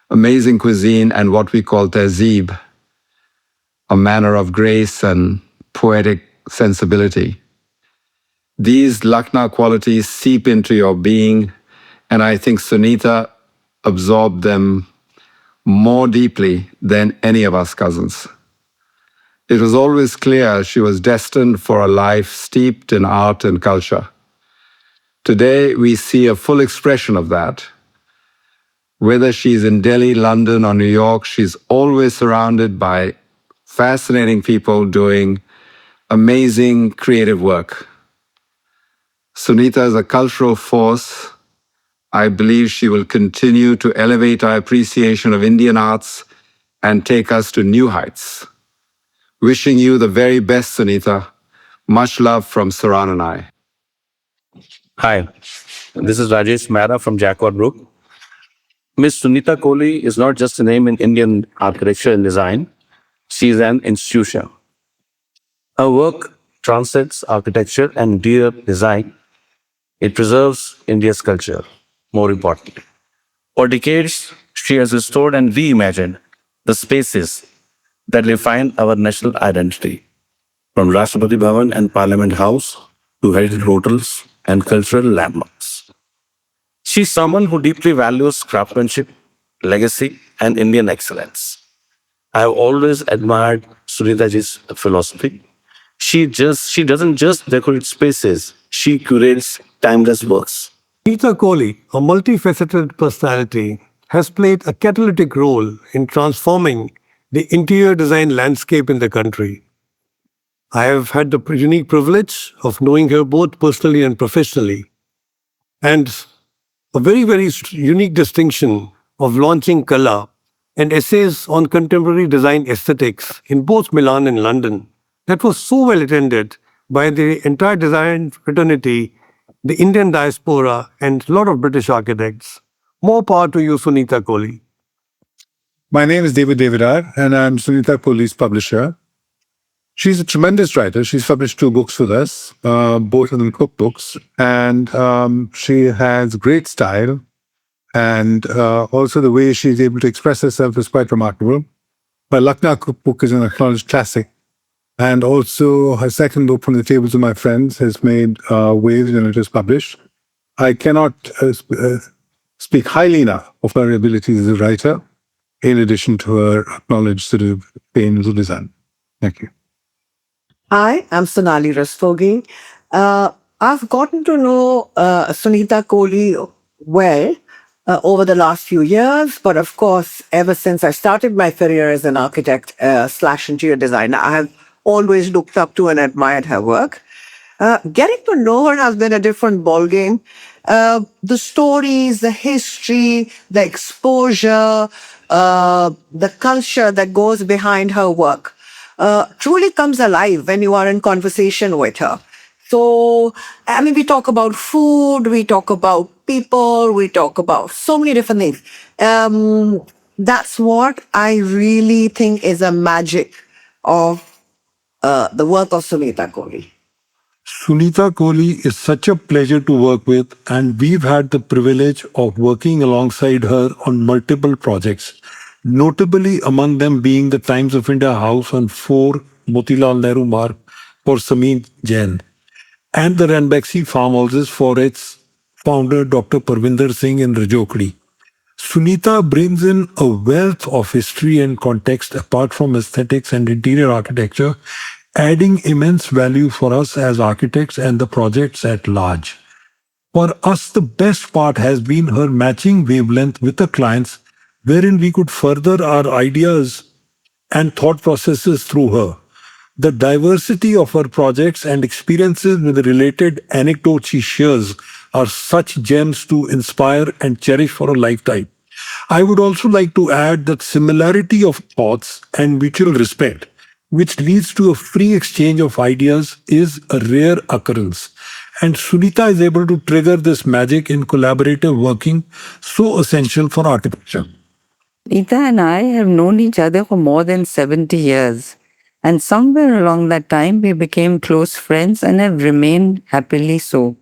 amazing cuisine, and what we call tehzeeb, a manner of grace and poetic sensibility. These Lucknow qualities seep into your being, and I think Sunita absorbed them more deeply than any of us cousins. It was always clear she was destined for a life steeped in art and culture. Today, we see a full expression of that. Whether she's in Delhi, London, or New York, she's always surrounded by fascinating people doing amazing creative work. Sunita is a cultural force. I believe she will continue to elevate our appreciation of Indian arts and take us to new heights. Wishing you the very best, Sunita. Much love from Saran and I. Hi, this is Rajesh Mehra from Jaguar Group. Miss Sunita Kohli is not just a name in Indian architecture and design, she is an institution. Her work transcends architecture and interior design. It preserves India's culture, more importantly. For decades, she has restored and reimagined the spaces that define our national identity, from Rashtrapati Bhavan and Parliament House to heritage hotels and cultural landmarks. She's someone who deeply values craftsmanship, legacy, and Indian excellence. I have always admired Sunitaji's philosophy. She doesn't just decorate spaces, she curates timeless works. Sunita Kohli, a multifaceted personality, has played a catalytic role in transforming the interior design landscape in the country. I have had the unique privilege of knowing her both personally and professionally, and a very unique distinction of launching Kala and essays on contemporary design aesthetics in both Milan and London that was so well attended by the entire design fraternity the Indian diaspora, and a lot of British architects. More power to you, Sunita Kohli. My name is David Devidar, and I'm Sunita Kohli's publisher. She's a tremendous writer. She's published 2 books with us, both of them cookbooks, and she has great style. And also the way she's able to express herself is quite remarkable. Her Lucknow cookbook is an acknowledged classic. And also her second book, From the Tables of My Friends, has made waves and it is published. I cannot speak highly enough of her abilities as a writer, in addition to her acknowledged sort of painful design. Thank you. Hi, I'm Sonali Rastogi. I've gotten to know Sunita Kohli well over the last few years, but of course, ever since I started my career as an architect slash interior designer, I have always looked up to and admired her work. Getting to know her has been a different ballgame. The stories, the history, the exposure, the culture that goes behind her work truly comes alive when you are in conversation with her. So, I mean, we talk about food, we talk about people, we talk about so many different things. That's what I really think is a magic of the work of Sunita Kohli. Sunita Kohli is such a pleasure to work with, and we've had the privilege of working alongside her on multiple projects, notably among them being the Times of India House on 4 Motilal Nehru Marg for Sameer Jain, and the Ranbaxy farmhouses for its founder Dr. Parvinder Singh in Rajokdi. Sunita brings in a wealth of history and context apart from aesthetics and interior architecture, adding immense value for us as architects and the projects at large. For us, the best part has been her matching wavelength with the clients, wherein we could further our ideas and thought processes through her. The diversity of her projects and experiences with the related anecdotes she shares are such gems to inspire and cherish for a lifetime. I would also like to add that similarity of thoughts and mutual respect, which leads to a free exchange of ideas, is a rare occurrence. And Sunita is able to trigger this magic in collaborative working, so essential for architecture. Nita and I have known each other for more than 70 years. And somewhere along that time, we became close friends and have remained happily so.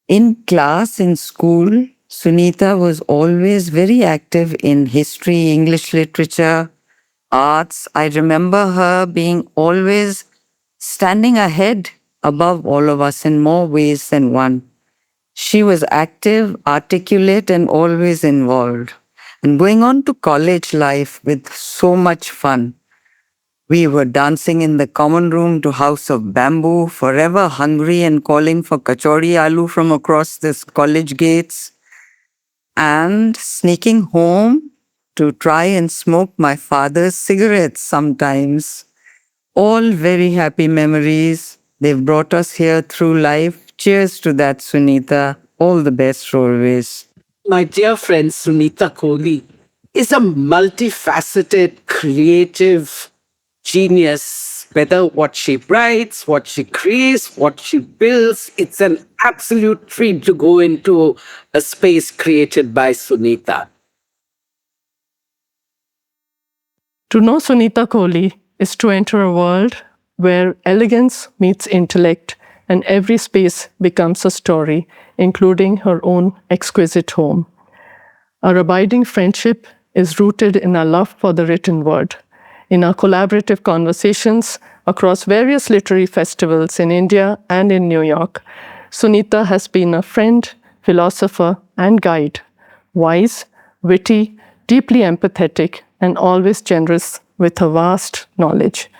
In class, in school, Sunita was always very active in history, English literature, arts. I remember her being always standing ahead above all of us in more ways than one. She was active, articulate, and always involved. And going on to college life with so much fun. We were dancing in the common room to House of Bamboo, forever hungry and calling for kachori aloo from across the college gates, and sneaking home to try and smoke my father's cigarettes sometimes. All very happy memories. They've brought us here through life. Cheers to that, Sunita. All the best always. My dear friend Sunita Kohli is a multifaceted, creative genius. Whether what she writes, what she creates, what she builds, it's an absolute treat to go into a space created by Sunita. To know Sunita Kohli is to enter a world where elegance meets intellect and every space becomes a story, including her own exquisite home. Our abiding friendship is rooted in our love for the written word. In our collaborative conversations across various literary festivals in India and in New York, Sunita has been a friend, philosopher, and guide, wise, witty, deeply empathetic, and always generous with her vast knowledge.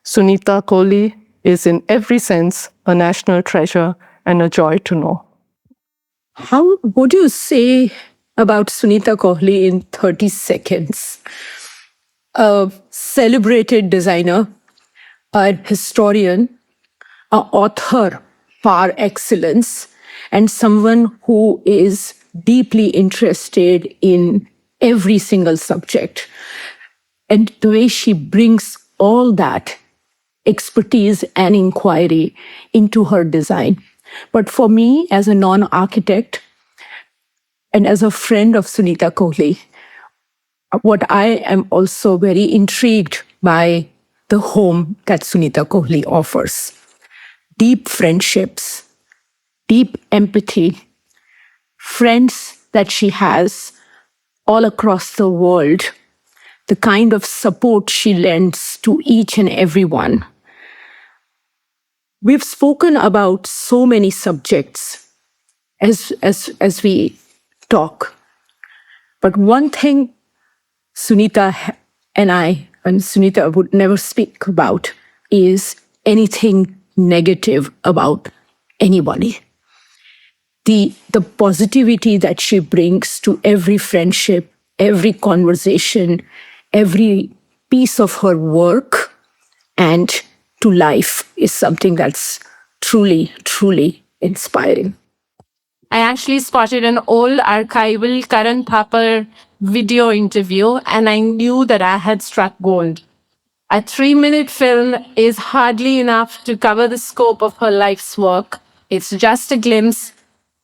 Sunita Kohli is in every sense a national treasure and a joy to know. How would you say about Sunita Kohli in 30 seconds? A celebrated designer, a historian, an author par excellence, and someone who is deeply interested in every single subject. And the way she brings all that expertise and inquiry into her design. But for me, as a non-architect and as a friend of Sunita Kohli, what I am also very intrigued by the home that Sunita Kohli offers. Deep friendships, deep empathy, friends that she has all across the world, the kind of support she lends to each and every one. We've spoken about so many subjects as we talk. But one thing Sunita and Sunita would never speak about is anything negative about anybody. The positivity that she brings to every friendship, every conversation, every piece of her work and to life is something that's truly, truly inspiring. I actually spotted an old archival Karan Thapar video interview and I knew that I had struck gold. A 3-minute film is hardly enough to cover the scope of her life's work. It's just a glimpse.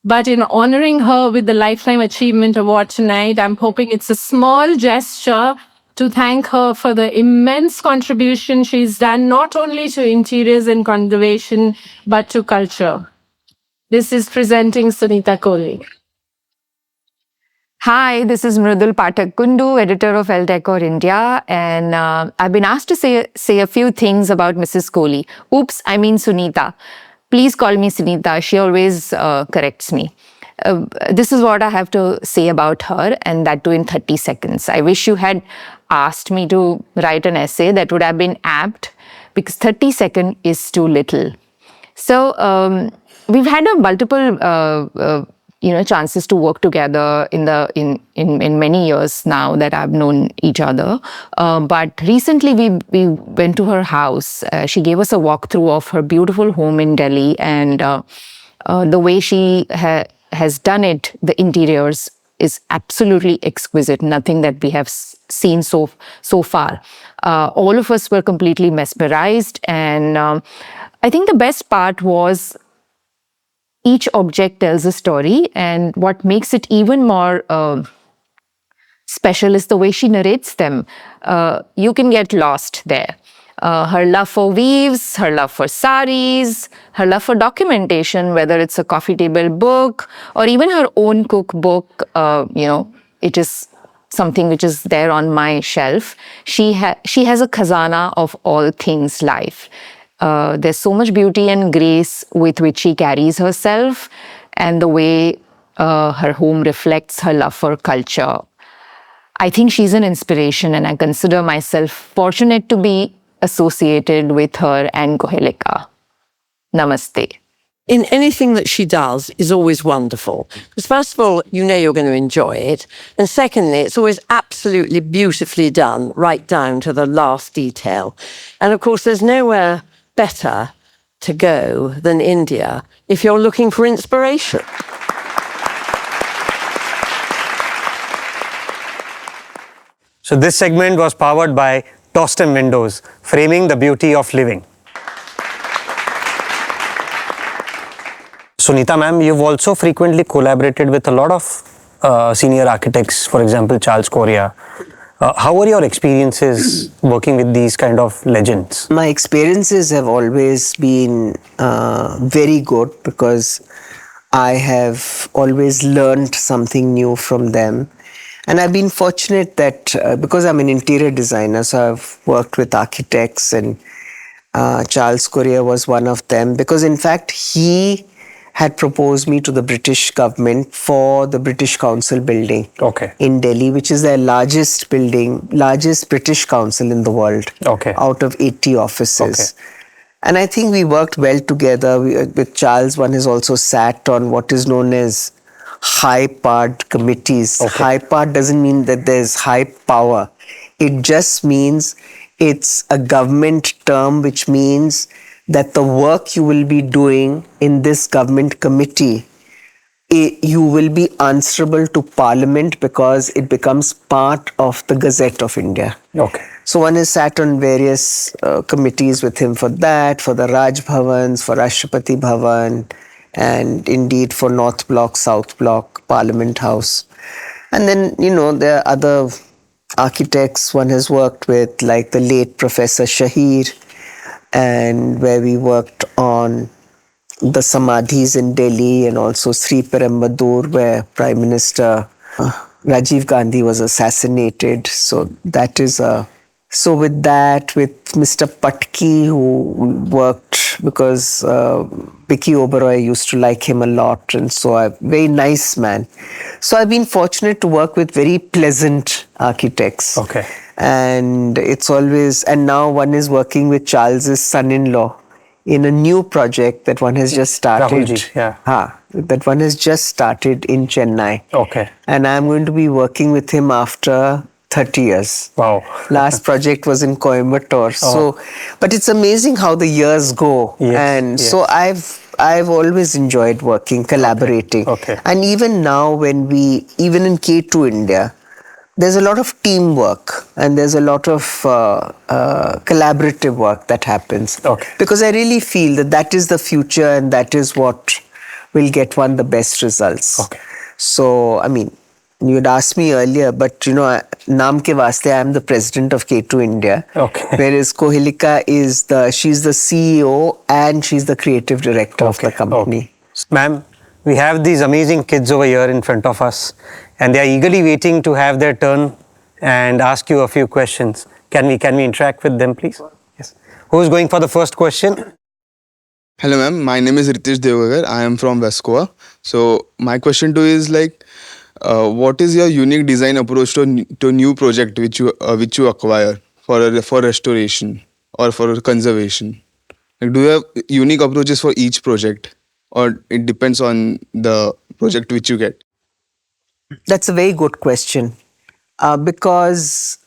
But in honoring her with the Lifetime Achievement Award tonight, I'm hoping it's a small gesture to thank her for the immense contribution she's done, not only to interiors and conservation, but to culture. This is presenting Sunita Kohli. Hi, this is Mridul Pathak Kundu, editor of Elle Decor India, and I've been asked to say a few things about Mrs. Kohli. Oops, I mean Sunita. Please call me Sunita. She always corrects me. This is what I have to say about her, and that too in 30 seconds. I wish you had asked me to write an essay that would have been apt, because 30 seconds is too little. So we've had multiple chances to work together in many years now that I've known each other. But recently we went to her house. She gave us a walkthrough of her beautiful home in Delhi, and the way she has done it, the interiors is absolutely exquisite. Nothing that we have seen so far. All of us were completely mesmerized, and I think the best part was each object tells a story, and what makes it even more special is the way she narrates them. You can get lost there. Her love for weaves, her love for saris, her love for documentation, whether it's a coffee table book or even her own cookbook, it is something which is there on my shelf. She has a khazana of all things life. There's so much beauty and grace with which she carries herself, and the way her home reflects her love for culture. I think she's an inspiration, and I consider myself fortunate to be associated with her and Kohelika. Namaste. In anything that she does is always wonderful. Because first of all, you know you're going to enjoy it. And secondly, it's always absolutely beautifully done, right down to the last detail. And of course, there's nowhere better to go than India if you're looking for inspiration. So this segment was powered by Tostem Windows, framing the beauty of living. Sunita ma'am, you've also frequently collaborated with a lot of senior architects, for example, Charles Correa. How were your experiences working with these kind of legends? My experiences have always been very good, because I have always learned something new from them. And I've been fortunate that because I'm an interior designer, so I've worked with architects, and Charles Correa was one of them, because in fact he had proposed me to the British government for the British Council building in Delhi, which is their largest building, largest British council in the world, out of 80 offices. And I think we worked well together. With Charles, one has also sat on what is known as high-powered committees. High-powered doesn't mean that there's high power. It just means it's a government term, which means that the work you will be doing in this government committee, you will be answerable to Parliament, because it becomes part of the Gazette of India. So one has sat on various committees with him for that, for the Raj Bhavans, for Rashtrapati Bhavan, and indeed for North Block, South Block, Parliament House. And then, there are other architects one has worked with, like the late Professor Shahir, and where we worked on the Samadhis in Delhi and also Sri Perambadur, where Prime Minister Rajiv Gandhi was assassinated. So that is so with that, with Mr. Patki, who worked because Vicky Oberoi used to like him a lot, and so a very nice man. So I've been fortunate to work with very pleasant architects. Okay. And it's always, and now one is working with Charles's son-in-law in a new project that one has just started. Rahulji, yeah. That one has just started in Chennai. Okay. And I'm going to be working with him after 30 years. Wow. Last project was in Coimbatore. So, but it's amazing how the years go. Yes, And yes. so I've always enjoyed working, collaborating. Okay. And even now when even in K2 India, there's a lot of teamwork and there's a lot of collaborative work that happens. Okay. Because I really feel that is the future and that is what will get one the best results. Okay. So, I mean, you had asked me earlier, but Naam ke vaste, I am the president of K2 India. Okay. Whereas Kohelika she's the CEO and she's the creative director of the company. Ma'am, we have these amazing kids over here in front of us, and they are eagerly waiting to have their turn and ask you a few questions. Can we interact with them, please? Yes. Who is going for the first question? Hello, ma'am. My name is Ritesh Devagar. I am from West Goa. So my question to you is what is your unique design approach to new project which you acquire for restoration or for conservation? Do you have unique approaches for each project, or it depends on the project which you get? That's a very good question because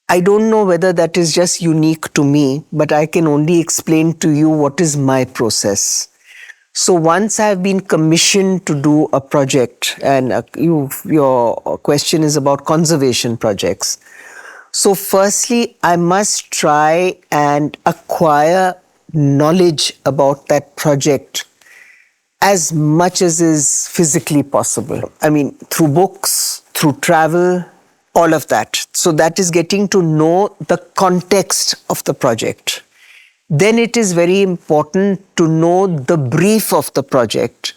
I don't know whether that is just unique to me, but I can only explain to you what is my process. So once I've been commissioned to do a project, and your question is about conservation projects. So firstly, I must try and acquire knowledge about that project as much as is physically possible. I mean, through books, through travel, all of that. So that is getting to know the context of the project. Then it is very important to know the brief of the project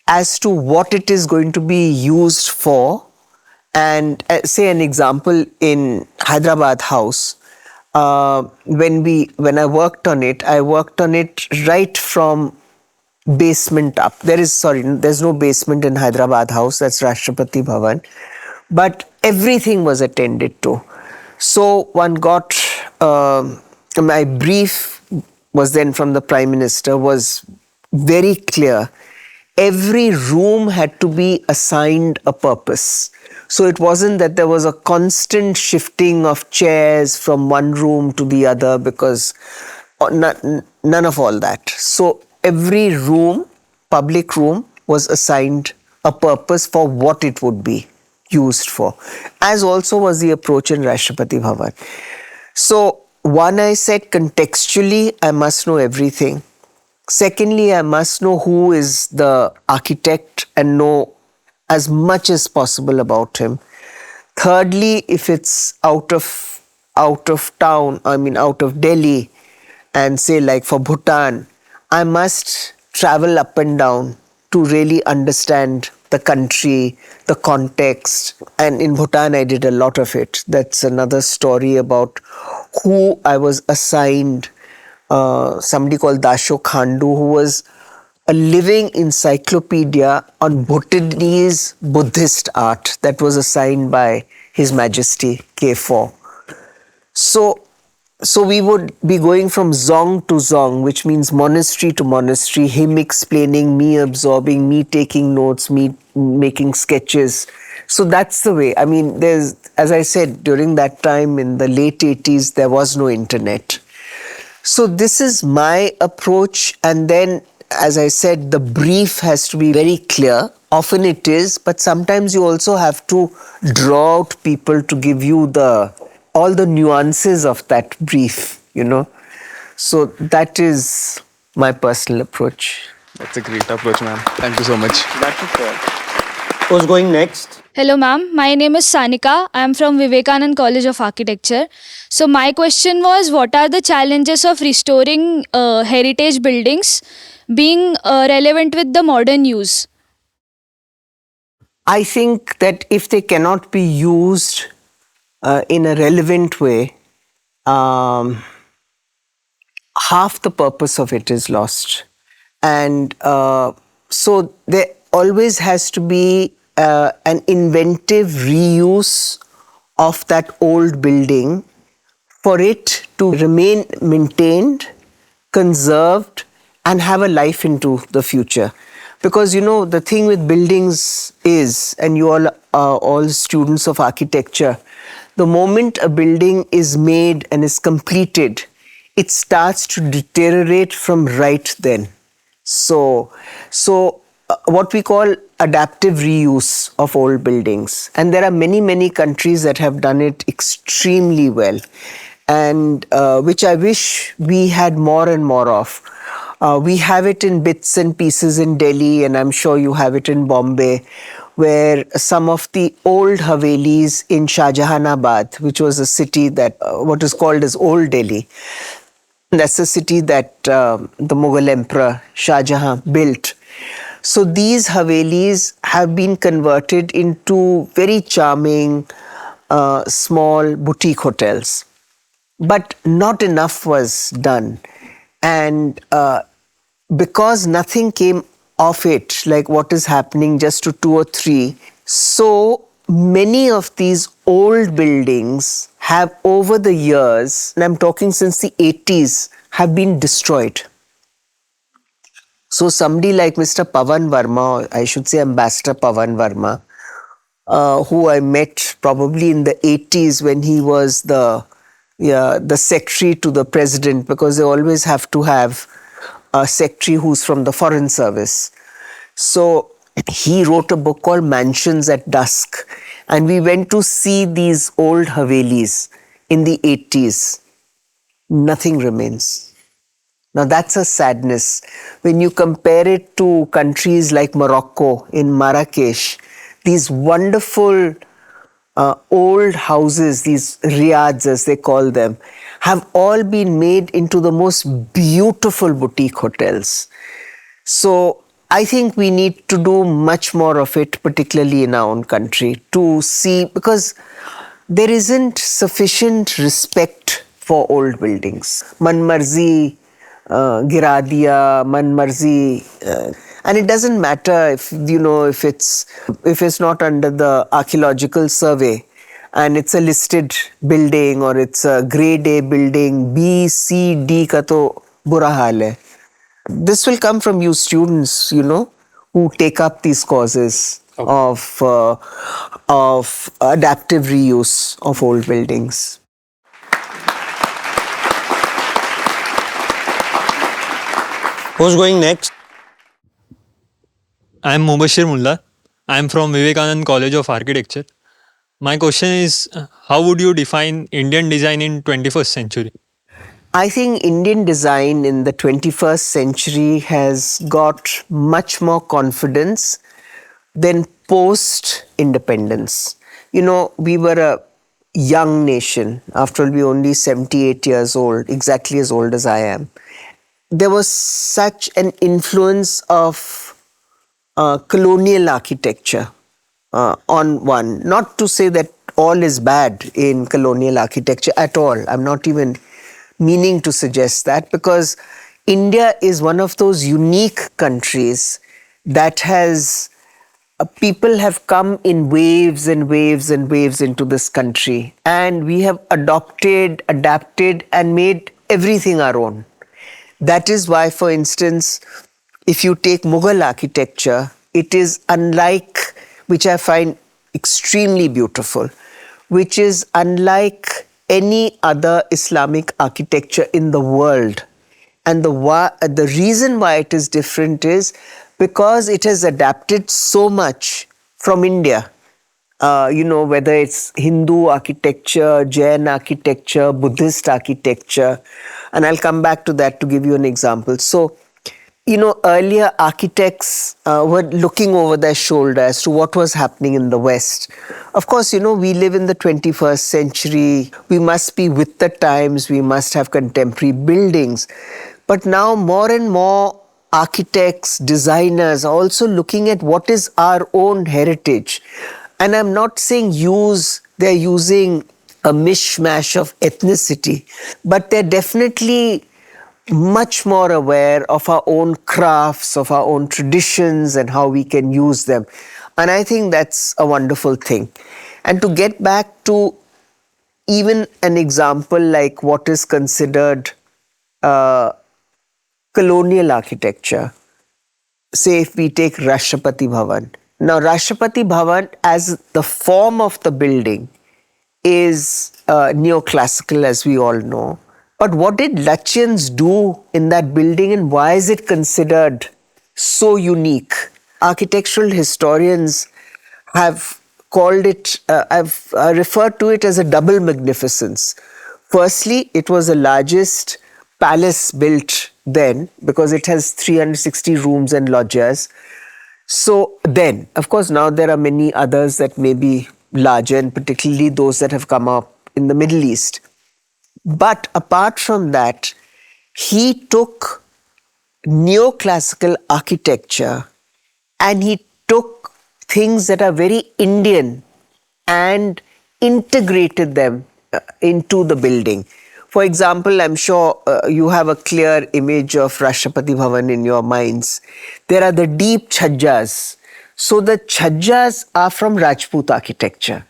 as to what it is going to be used for. And say an example in Hyderabad House, when I worked on it, right from basement up. There's no basement in Hyderabad House, that's Rashtrapati Bhavan. But everything was attended to. So one got, my brief was then from the Prime Minister, was very clear. Every room had to be assigned a purpose. So it wasn't that there was a constant shifting of chairs from one room to the other, because none of all that. So every room, public room, was assigned a purpose for what it would be used for, as also was the approach in Rashtrapati Bhavan. So one, I said contextually, I must know everything. Secondly, I must know who is the architect and know as much as possible about him. Thirdly, if it's out of town, I mean out of Delhi, and say like for Bhutan, I must travel up and down to really understand the country, the context. And in Bhutan, I did a lot of it. That's another story about who I was assigned. Somebody called Dasho Khandu, who was a living encyclopedia on Bhutanese Buddhist art that was assigned by His Majesty K4. So we would be going from zong to zong, which means monastery to monastery, him explaining, me absorbing, me taking notes, me making sketches. So that's the way. I mean, as I said, during that time in the late 80s, there was no internet. So this is my approach. And then, as I said, the brief has to be very clear. Often it is, but sometimes you also have to draw out people to give you all the nuances of that brief, So that is my personal approach. That's a great approach, ma'am. Thank you so much. That's it. Who's going next? Hello, ma'am. My name is Sanika. I am from Vivekanand College of Architecture. So, my question was, what are the challenges of restoring heritage buildings being relevant with the modern use? I think that if they cannot be used in a relevant way, half the purpose of it is lost. And so there always has to be an inventive reuse of that old building for it to remain maintained, conserved, and have a life into the future. Because, you know, the thing with buildings is, and you all are all students of architecture, the moment a building is made and is completed, it starts to deteriorate from right then. So what we call adaptive reuse of old buildings. And there are many, many countries that have done it extremely well, and which I wish we had more and more of. We have it in bits and pieces in Delhi, and I'm sure you have it in Bombay, where some of the old Havelis in Shah Jahanabad, which was a city that, what is called as Old Delhi, that's a city that the Mughal Emperor Shah Jahan built. So these Havelis have been converted into very charming, small boutique hotels. But not enough was done. And because nothing came of it, like what is happening just to 2 or 3, so many of these old buildings have over the years, and I'm talking since the 80s, have been destroyed. So somebody like Mr. Pavan Verma, or I should say Ambassador Pavan Verma, who I met probably in the 80s when he was the secretary to the president, because they always have to have a secretary who's from the foreign service. So he wrote a book called Mansions at Dusk, and we went to see these old Havelis in the 80s. Nothing remains. Now that's a sadness. When you compare it to countries like Morocco, in Marrakesh, these wonderful old houses, these riads as they call them, have all been made into the most beautiful boutique hotels. So I think we need to do much more of it, particularly in our own country, to see, because there isn't sufficient respect for old buildings. Man marzi gira diya, man marzi, and it doesn't matter if, you know, if it's not under the archaeological survey and it's a listed building, or it's a grade A building, B, C, D ka to bura haal hai. This will come from you students, you know, who take up these causes of adaptive reuse of old buildings. Who's going next? I am Mubashir Mullah. I am from Vivekanand College of Architecture. My question is, how would you define Indian design in 21st century? I think Indian design in the 21st century has got much more confidence than post-independence. You know, we were a young nation. After all, we're only 78 years old, exactly as old as I am. There was such an influence of colonial architecture on one. Not to say that all is bad in colonial architecture at all. I'm not even meaning to suggest that, because India is one of those unique countries that has, people have come in waves and waves and waves into this country, and we have adopted, adapted, and made everything our own. That is why, for instance, if you take Mughal architecture, it is unlike, which I find extremely beautiful, which is unlike any other Islamic architecture in the world. And the reason why it is different is because it has adapted so much from India. You know, whether it's Hindu architecture, Jain architecture, Buddhist architecture, and I'll come back to that to give you an example. So Earlier architects were looking over their shoulder as to what was happening in the West. Of course, we live in the 21st century. We must be with the times. We must have contemporary buildings. But now more and more architects, designers are also looking at what is our own heritage. And I'm not saying they're using a mishmash of ethnicity, but they're definitely much more aware of our own crafts, of our own traditions, and how we can use them. And I think that's a wonderful thing. And to get back to even an example like what is considered colonial architecture, say if we take Rashtrapati Bhavan. Now, Rashtrapati Bhavan, as the form of the building, is neoclassical, as we all know. But what did Lutyens do in that building, and why is it considered so unique? Architectural historians have called it, I've referred to it as a double magnificence. Firstly, it was the largest palace built then because it has 360 rooms and loggias. So then, of course, now there are many others that may be larger, and particularly those that have come up in the Middle East. But apart from that, he took neoclassical architecture and he took things that are very Indian and integrated them into the building. For example, I'm sure you have a clear image of Rashtrapati Bhavan in your minds. There are the deep chhajjas. So the chhajjas are from Rajput architecture,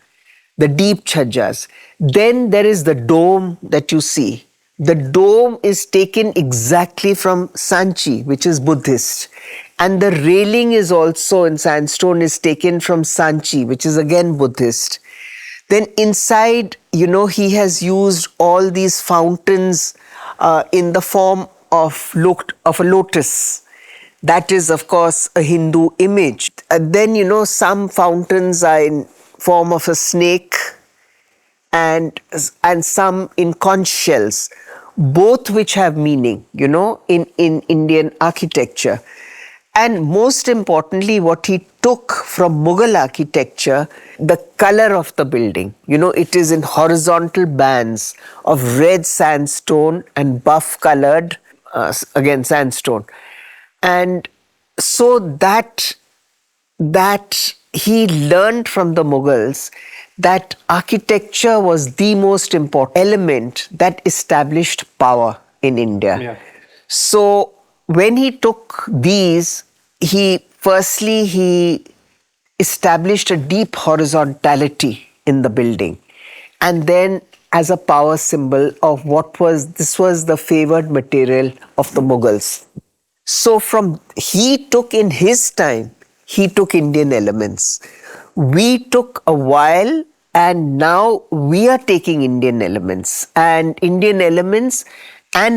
the deep chhajjas. Then there is the dome that you see. The dome is taken exactly from Sanchi, which is Buddhist. And the railing is also in sandstone is taken from Sanchi, which is again Buddhist. Then inside, he has used all these fountains in the form of a lotus. That is, of course, a Hindu image. Then, some fountains are in form of a snake and some in conch shells, both which have meaning, in Indian architecture. And most importantly, what he took from Mughal architecture, the color of the building. It is in horizontal bands of red sandstone and buff colored, again, sandstone. And so that he learned from the Mughals that architecture was the most important element that established power in India. Yeah. So when he took these, he established a deep horizontality in the building. And then as a power symbol of this was the favored material of the Mughals. So he took in his time, he took Indian elements. We took a while, and now we are taking Indian elements and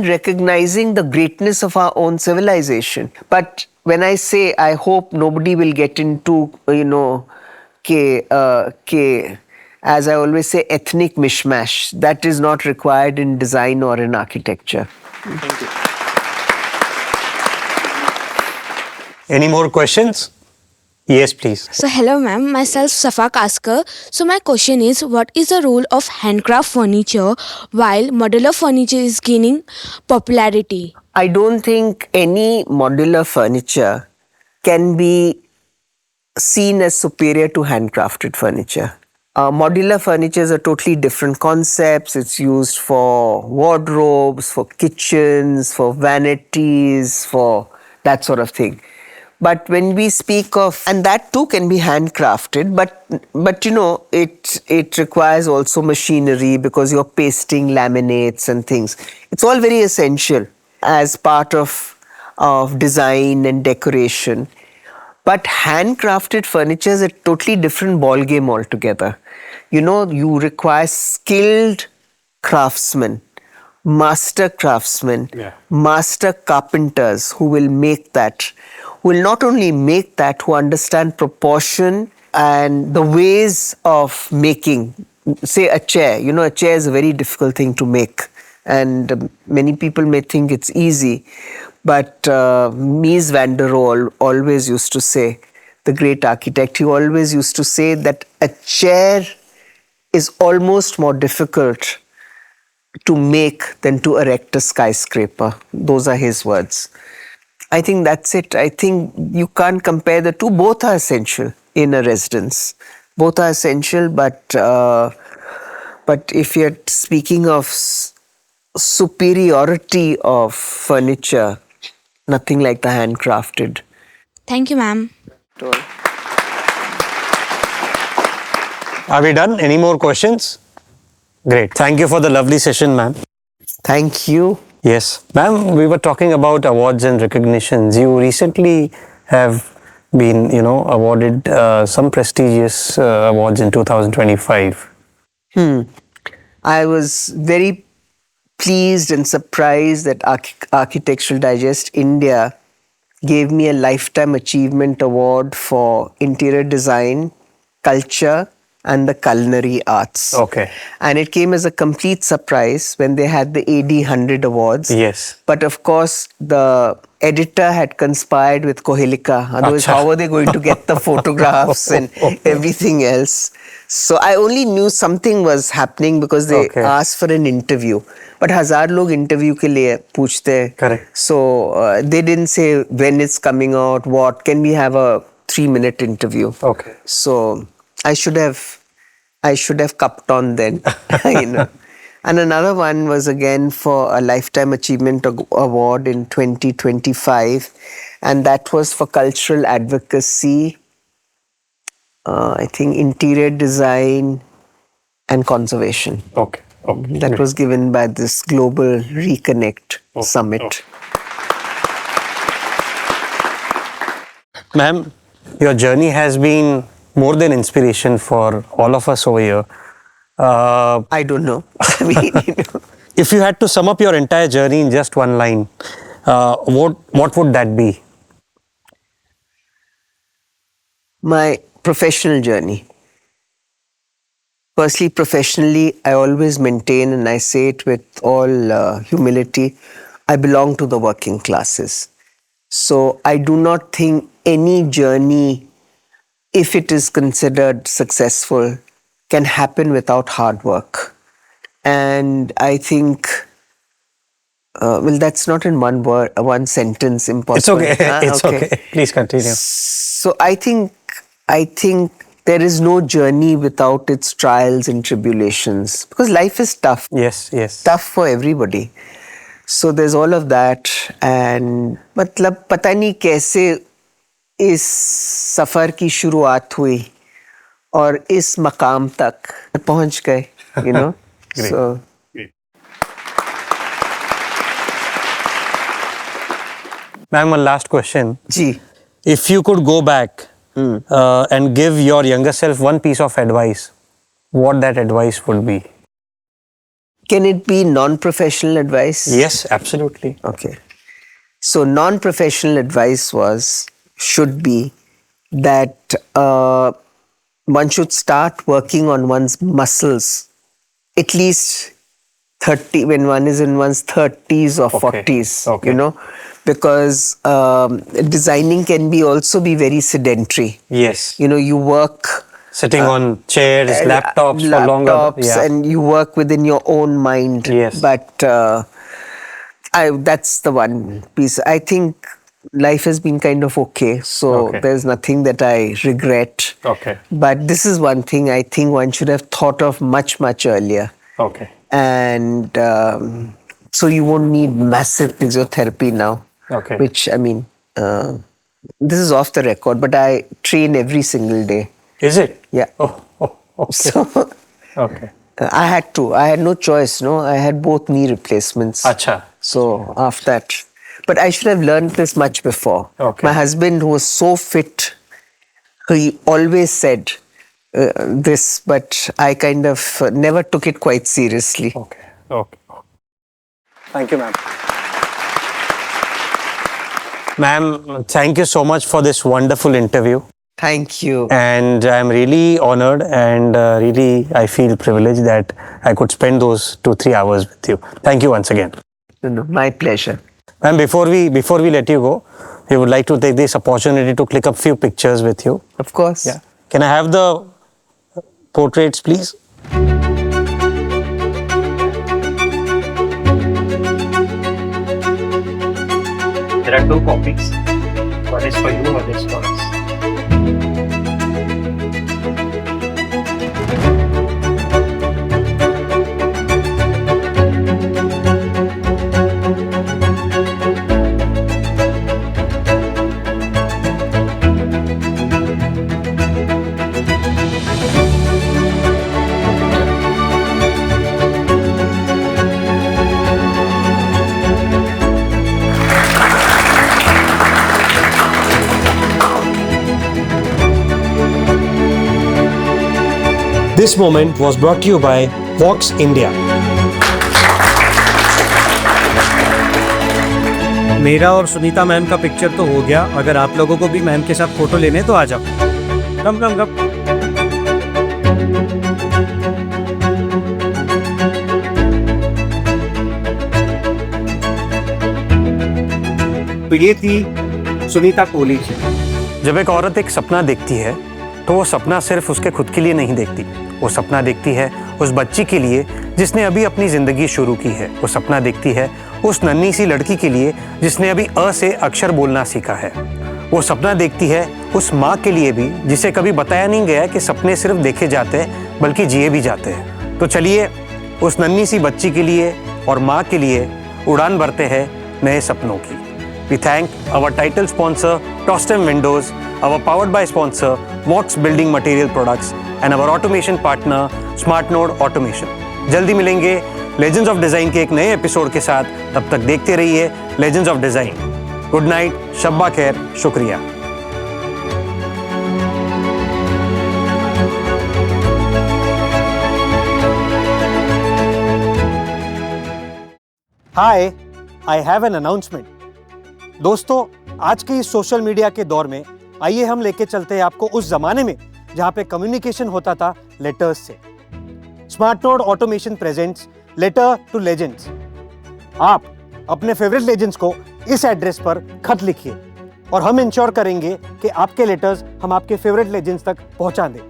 recognizing the greatness of our own civilization. But when I say, I hope nobody will get into, as I always say, ethnic mishmash. That is not required in design or in architecture. Thank you. Any more questions? Yes, please. So, hello ma'am, myself Safa Kaskar. So, my question is, what is the role of handcraft furniture while modular furniture is gaining popularity? I don't think any modular furniture can be seen as superior to handcrafted furniture. Modular furniture is a totally different concept. It's used for wardrobes, for kitchens, for vanities, for that sort of thing. But when we speak of, and that too can be handcrafted, but it requires also machinery because you're pasting laminates and things. It's all very essential as part of design and decoration. But handcrafted furniture is a totally different ballgame altogether. You require skilled craftsmen, master craftsmen, master carpenters who will make that. Will not only make that, who understand proportion and the ways of making, say, a chair. A chair is a very difficult thing to make. And many people may think it's easy, but Mies van der Rohe always used to say, the great architect, he always used to say that a chair is almost more difficult to make than to erect a skyscraper. Those are his words. I think that's it. I think you can't compare the two. Both are essential in a residence. Both are essential, but if you're speaking of superiority of furniture, nothing like the handcrafted. Thank you, ma'am. Are we done? Any more questions? Great. Thank you for the lovely session, ma'am. Thank you. Yes. Ma'am, we were talking about awards and recognitions. You recently have been, awarded some prestigious awards in 2025. I was very pleased and surprised that Architectural Digest India gave me a Lifetime Achievement Award for interior design, culture, and the culinary arts. Okay. And it came as a complete surprise when they had the AD 100 awards. Yes. But of course, the editor had conspired with Kohelika. Otherwise, how were they going to get the photographs and everything else? So I only knew something was happening because they asked for an interview. But 1000 log interview ke liye पूछते हैं. Correct. So they didn't say when it's coming out, what. Can we have a 3-minute interview? Okay. So I should have cupped on then. And another one was again for a Lifetime Achievement Award in 2025. And that was for cultural advocacy, I think interior design and conservation. Okay. That was given by this Global Reconnect Summit. Ma'am, your journey has been more than inspiration for all of us over here. I don't know. If you had to sum up your entire journey in just one line, what would that be? My professional journey. Firstly, professionally, I always maintain, and I say it with all humility, I belong to the working classes. So I do not think any journey, if it is considered successful, can happen without hard work. And I think, well, that's not in one word, one sentence, impossible. It's okay. It's okay. Please continue. So I think there is no journey without its trials and tribulations, because life is tough. Yes, yes. Tough for everybody. So there's all of that, and मतलब पता नहीं कैसे इस सफर की शुरुआत हुई और इस मकाम तक पहुंच गए, Great. So Great. Ma'am, one last question. Ji. If you could go back and give your younger self one piece of advice, what that advice would be? Can it be non-professional advice? Yes, absolutely. Okay. So non-professional advice should be that one should start working on one's muscles at least 30, when one is in one's 30s or 40s, because designing can also be very sedentary. Yes. You work sitting on chairs, laptops for longer. Yeah. And you work within your own mind. Yes. But that's the one piece. I think life has been kind of okay. So there's nothing that I regret. Okay. But this is one thing I think one should have thought of much, much earlier. Okay. And so you won't need massive physiotherapy now. Okay. Which, I mean, this is off the record, but I train every single day. Is it? Yeah. Oh, okay. So, okay. I had to. I had no choice, I had both knee replacements. Acha. So, after that. But I should have learned this much before. Okay. My husband, who was so fit, he always said this, but I kind of never took it quite seriously. Okay. Okay. Thank you, ma'am. Ma'am, thank you so much for this wonderful interview. Thank you. And I'm really honored and really I feel privileged that I could spend those 2-3 hours with you. Thank you once again. No, my pleasure. And before we let you go, we would like to take this opportunity to click a few pictures with you. Of course. Yeah. Can I have the portraits, please? There are 2 copies. One is for you, one is for us. This moment was brought to you by Vox India. मेरा और Sunita ma'am का picture तो हो गया। अगर आप लोगों को भी मैम के साथ फोटो लेने तो आ जाओ। कम कम कम। तो ये थी सुनीता कोहली जी। जब एक औरत एक सपना देखती है तो वो सपना सिर्फ उसके खुद के लिए नहीं देखती, वो सपना देखती है उस बच्ची के लिए जिसने अभी अपनी जिंदगी शुरू की है। वो सपना देखती है उस नन्ही सी लड़की के लिए जिसने अभी अ से अक्षर बोलना सीखा है। वो सपना देखती है उस माँ के लिए भी जिसे कभी बताया नहीं गया कि सपने सिर्फ देखे जाते हैं बल्कि जिए भी जाते हैं। तो चलिए उस नन्ही सी बच्ची के लिए और माँ के लिए उड़ान भरते हैं नए सपनों की। We thank our title sponsor Tostem Windows, our powered by sponsor Vox Building Material Products and our automation partner Smart Node Automation. जल्दी मिलेंगे Legends of Design के एक नए एपिसोड के साथ। तब तक देखते रहिए Legends of Design. Good night, शब्बा खैर, शुक्रिया। Hi, I have an announcement. दोस्तों, आज के इस सोशल मीडिया के दौर में आइए हम लेके चलते हैं आपको उस जमाने में जहां पे कम्युनिकेशन होता था लेटर्स से। Smart node automation presents letter to legends. आप अपने फेवरेट लेजेंड्स को इस एड्रेस पर खत लिखिए और हम इंश्योर करेंगे कि आपके लेटर्स हम आपके फेवरेट लेजेंड्स तक पहुंचा दें।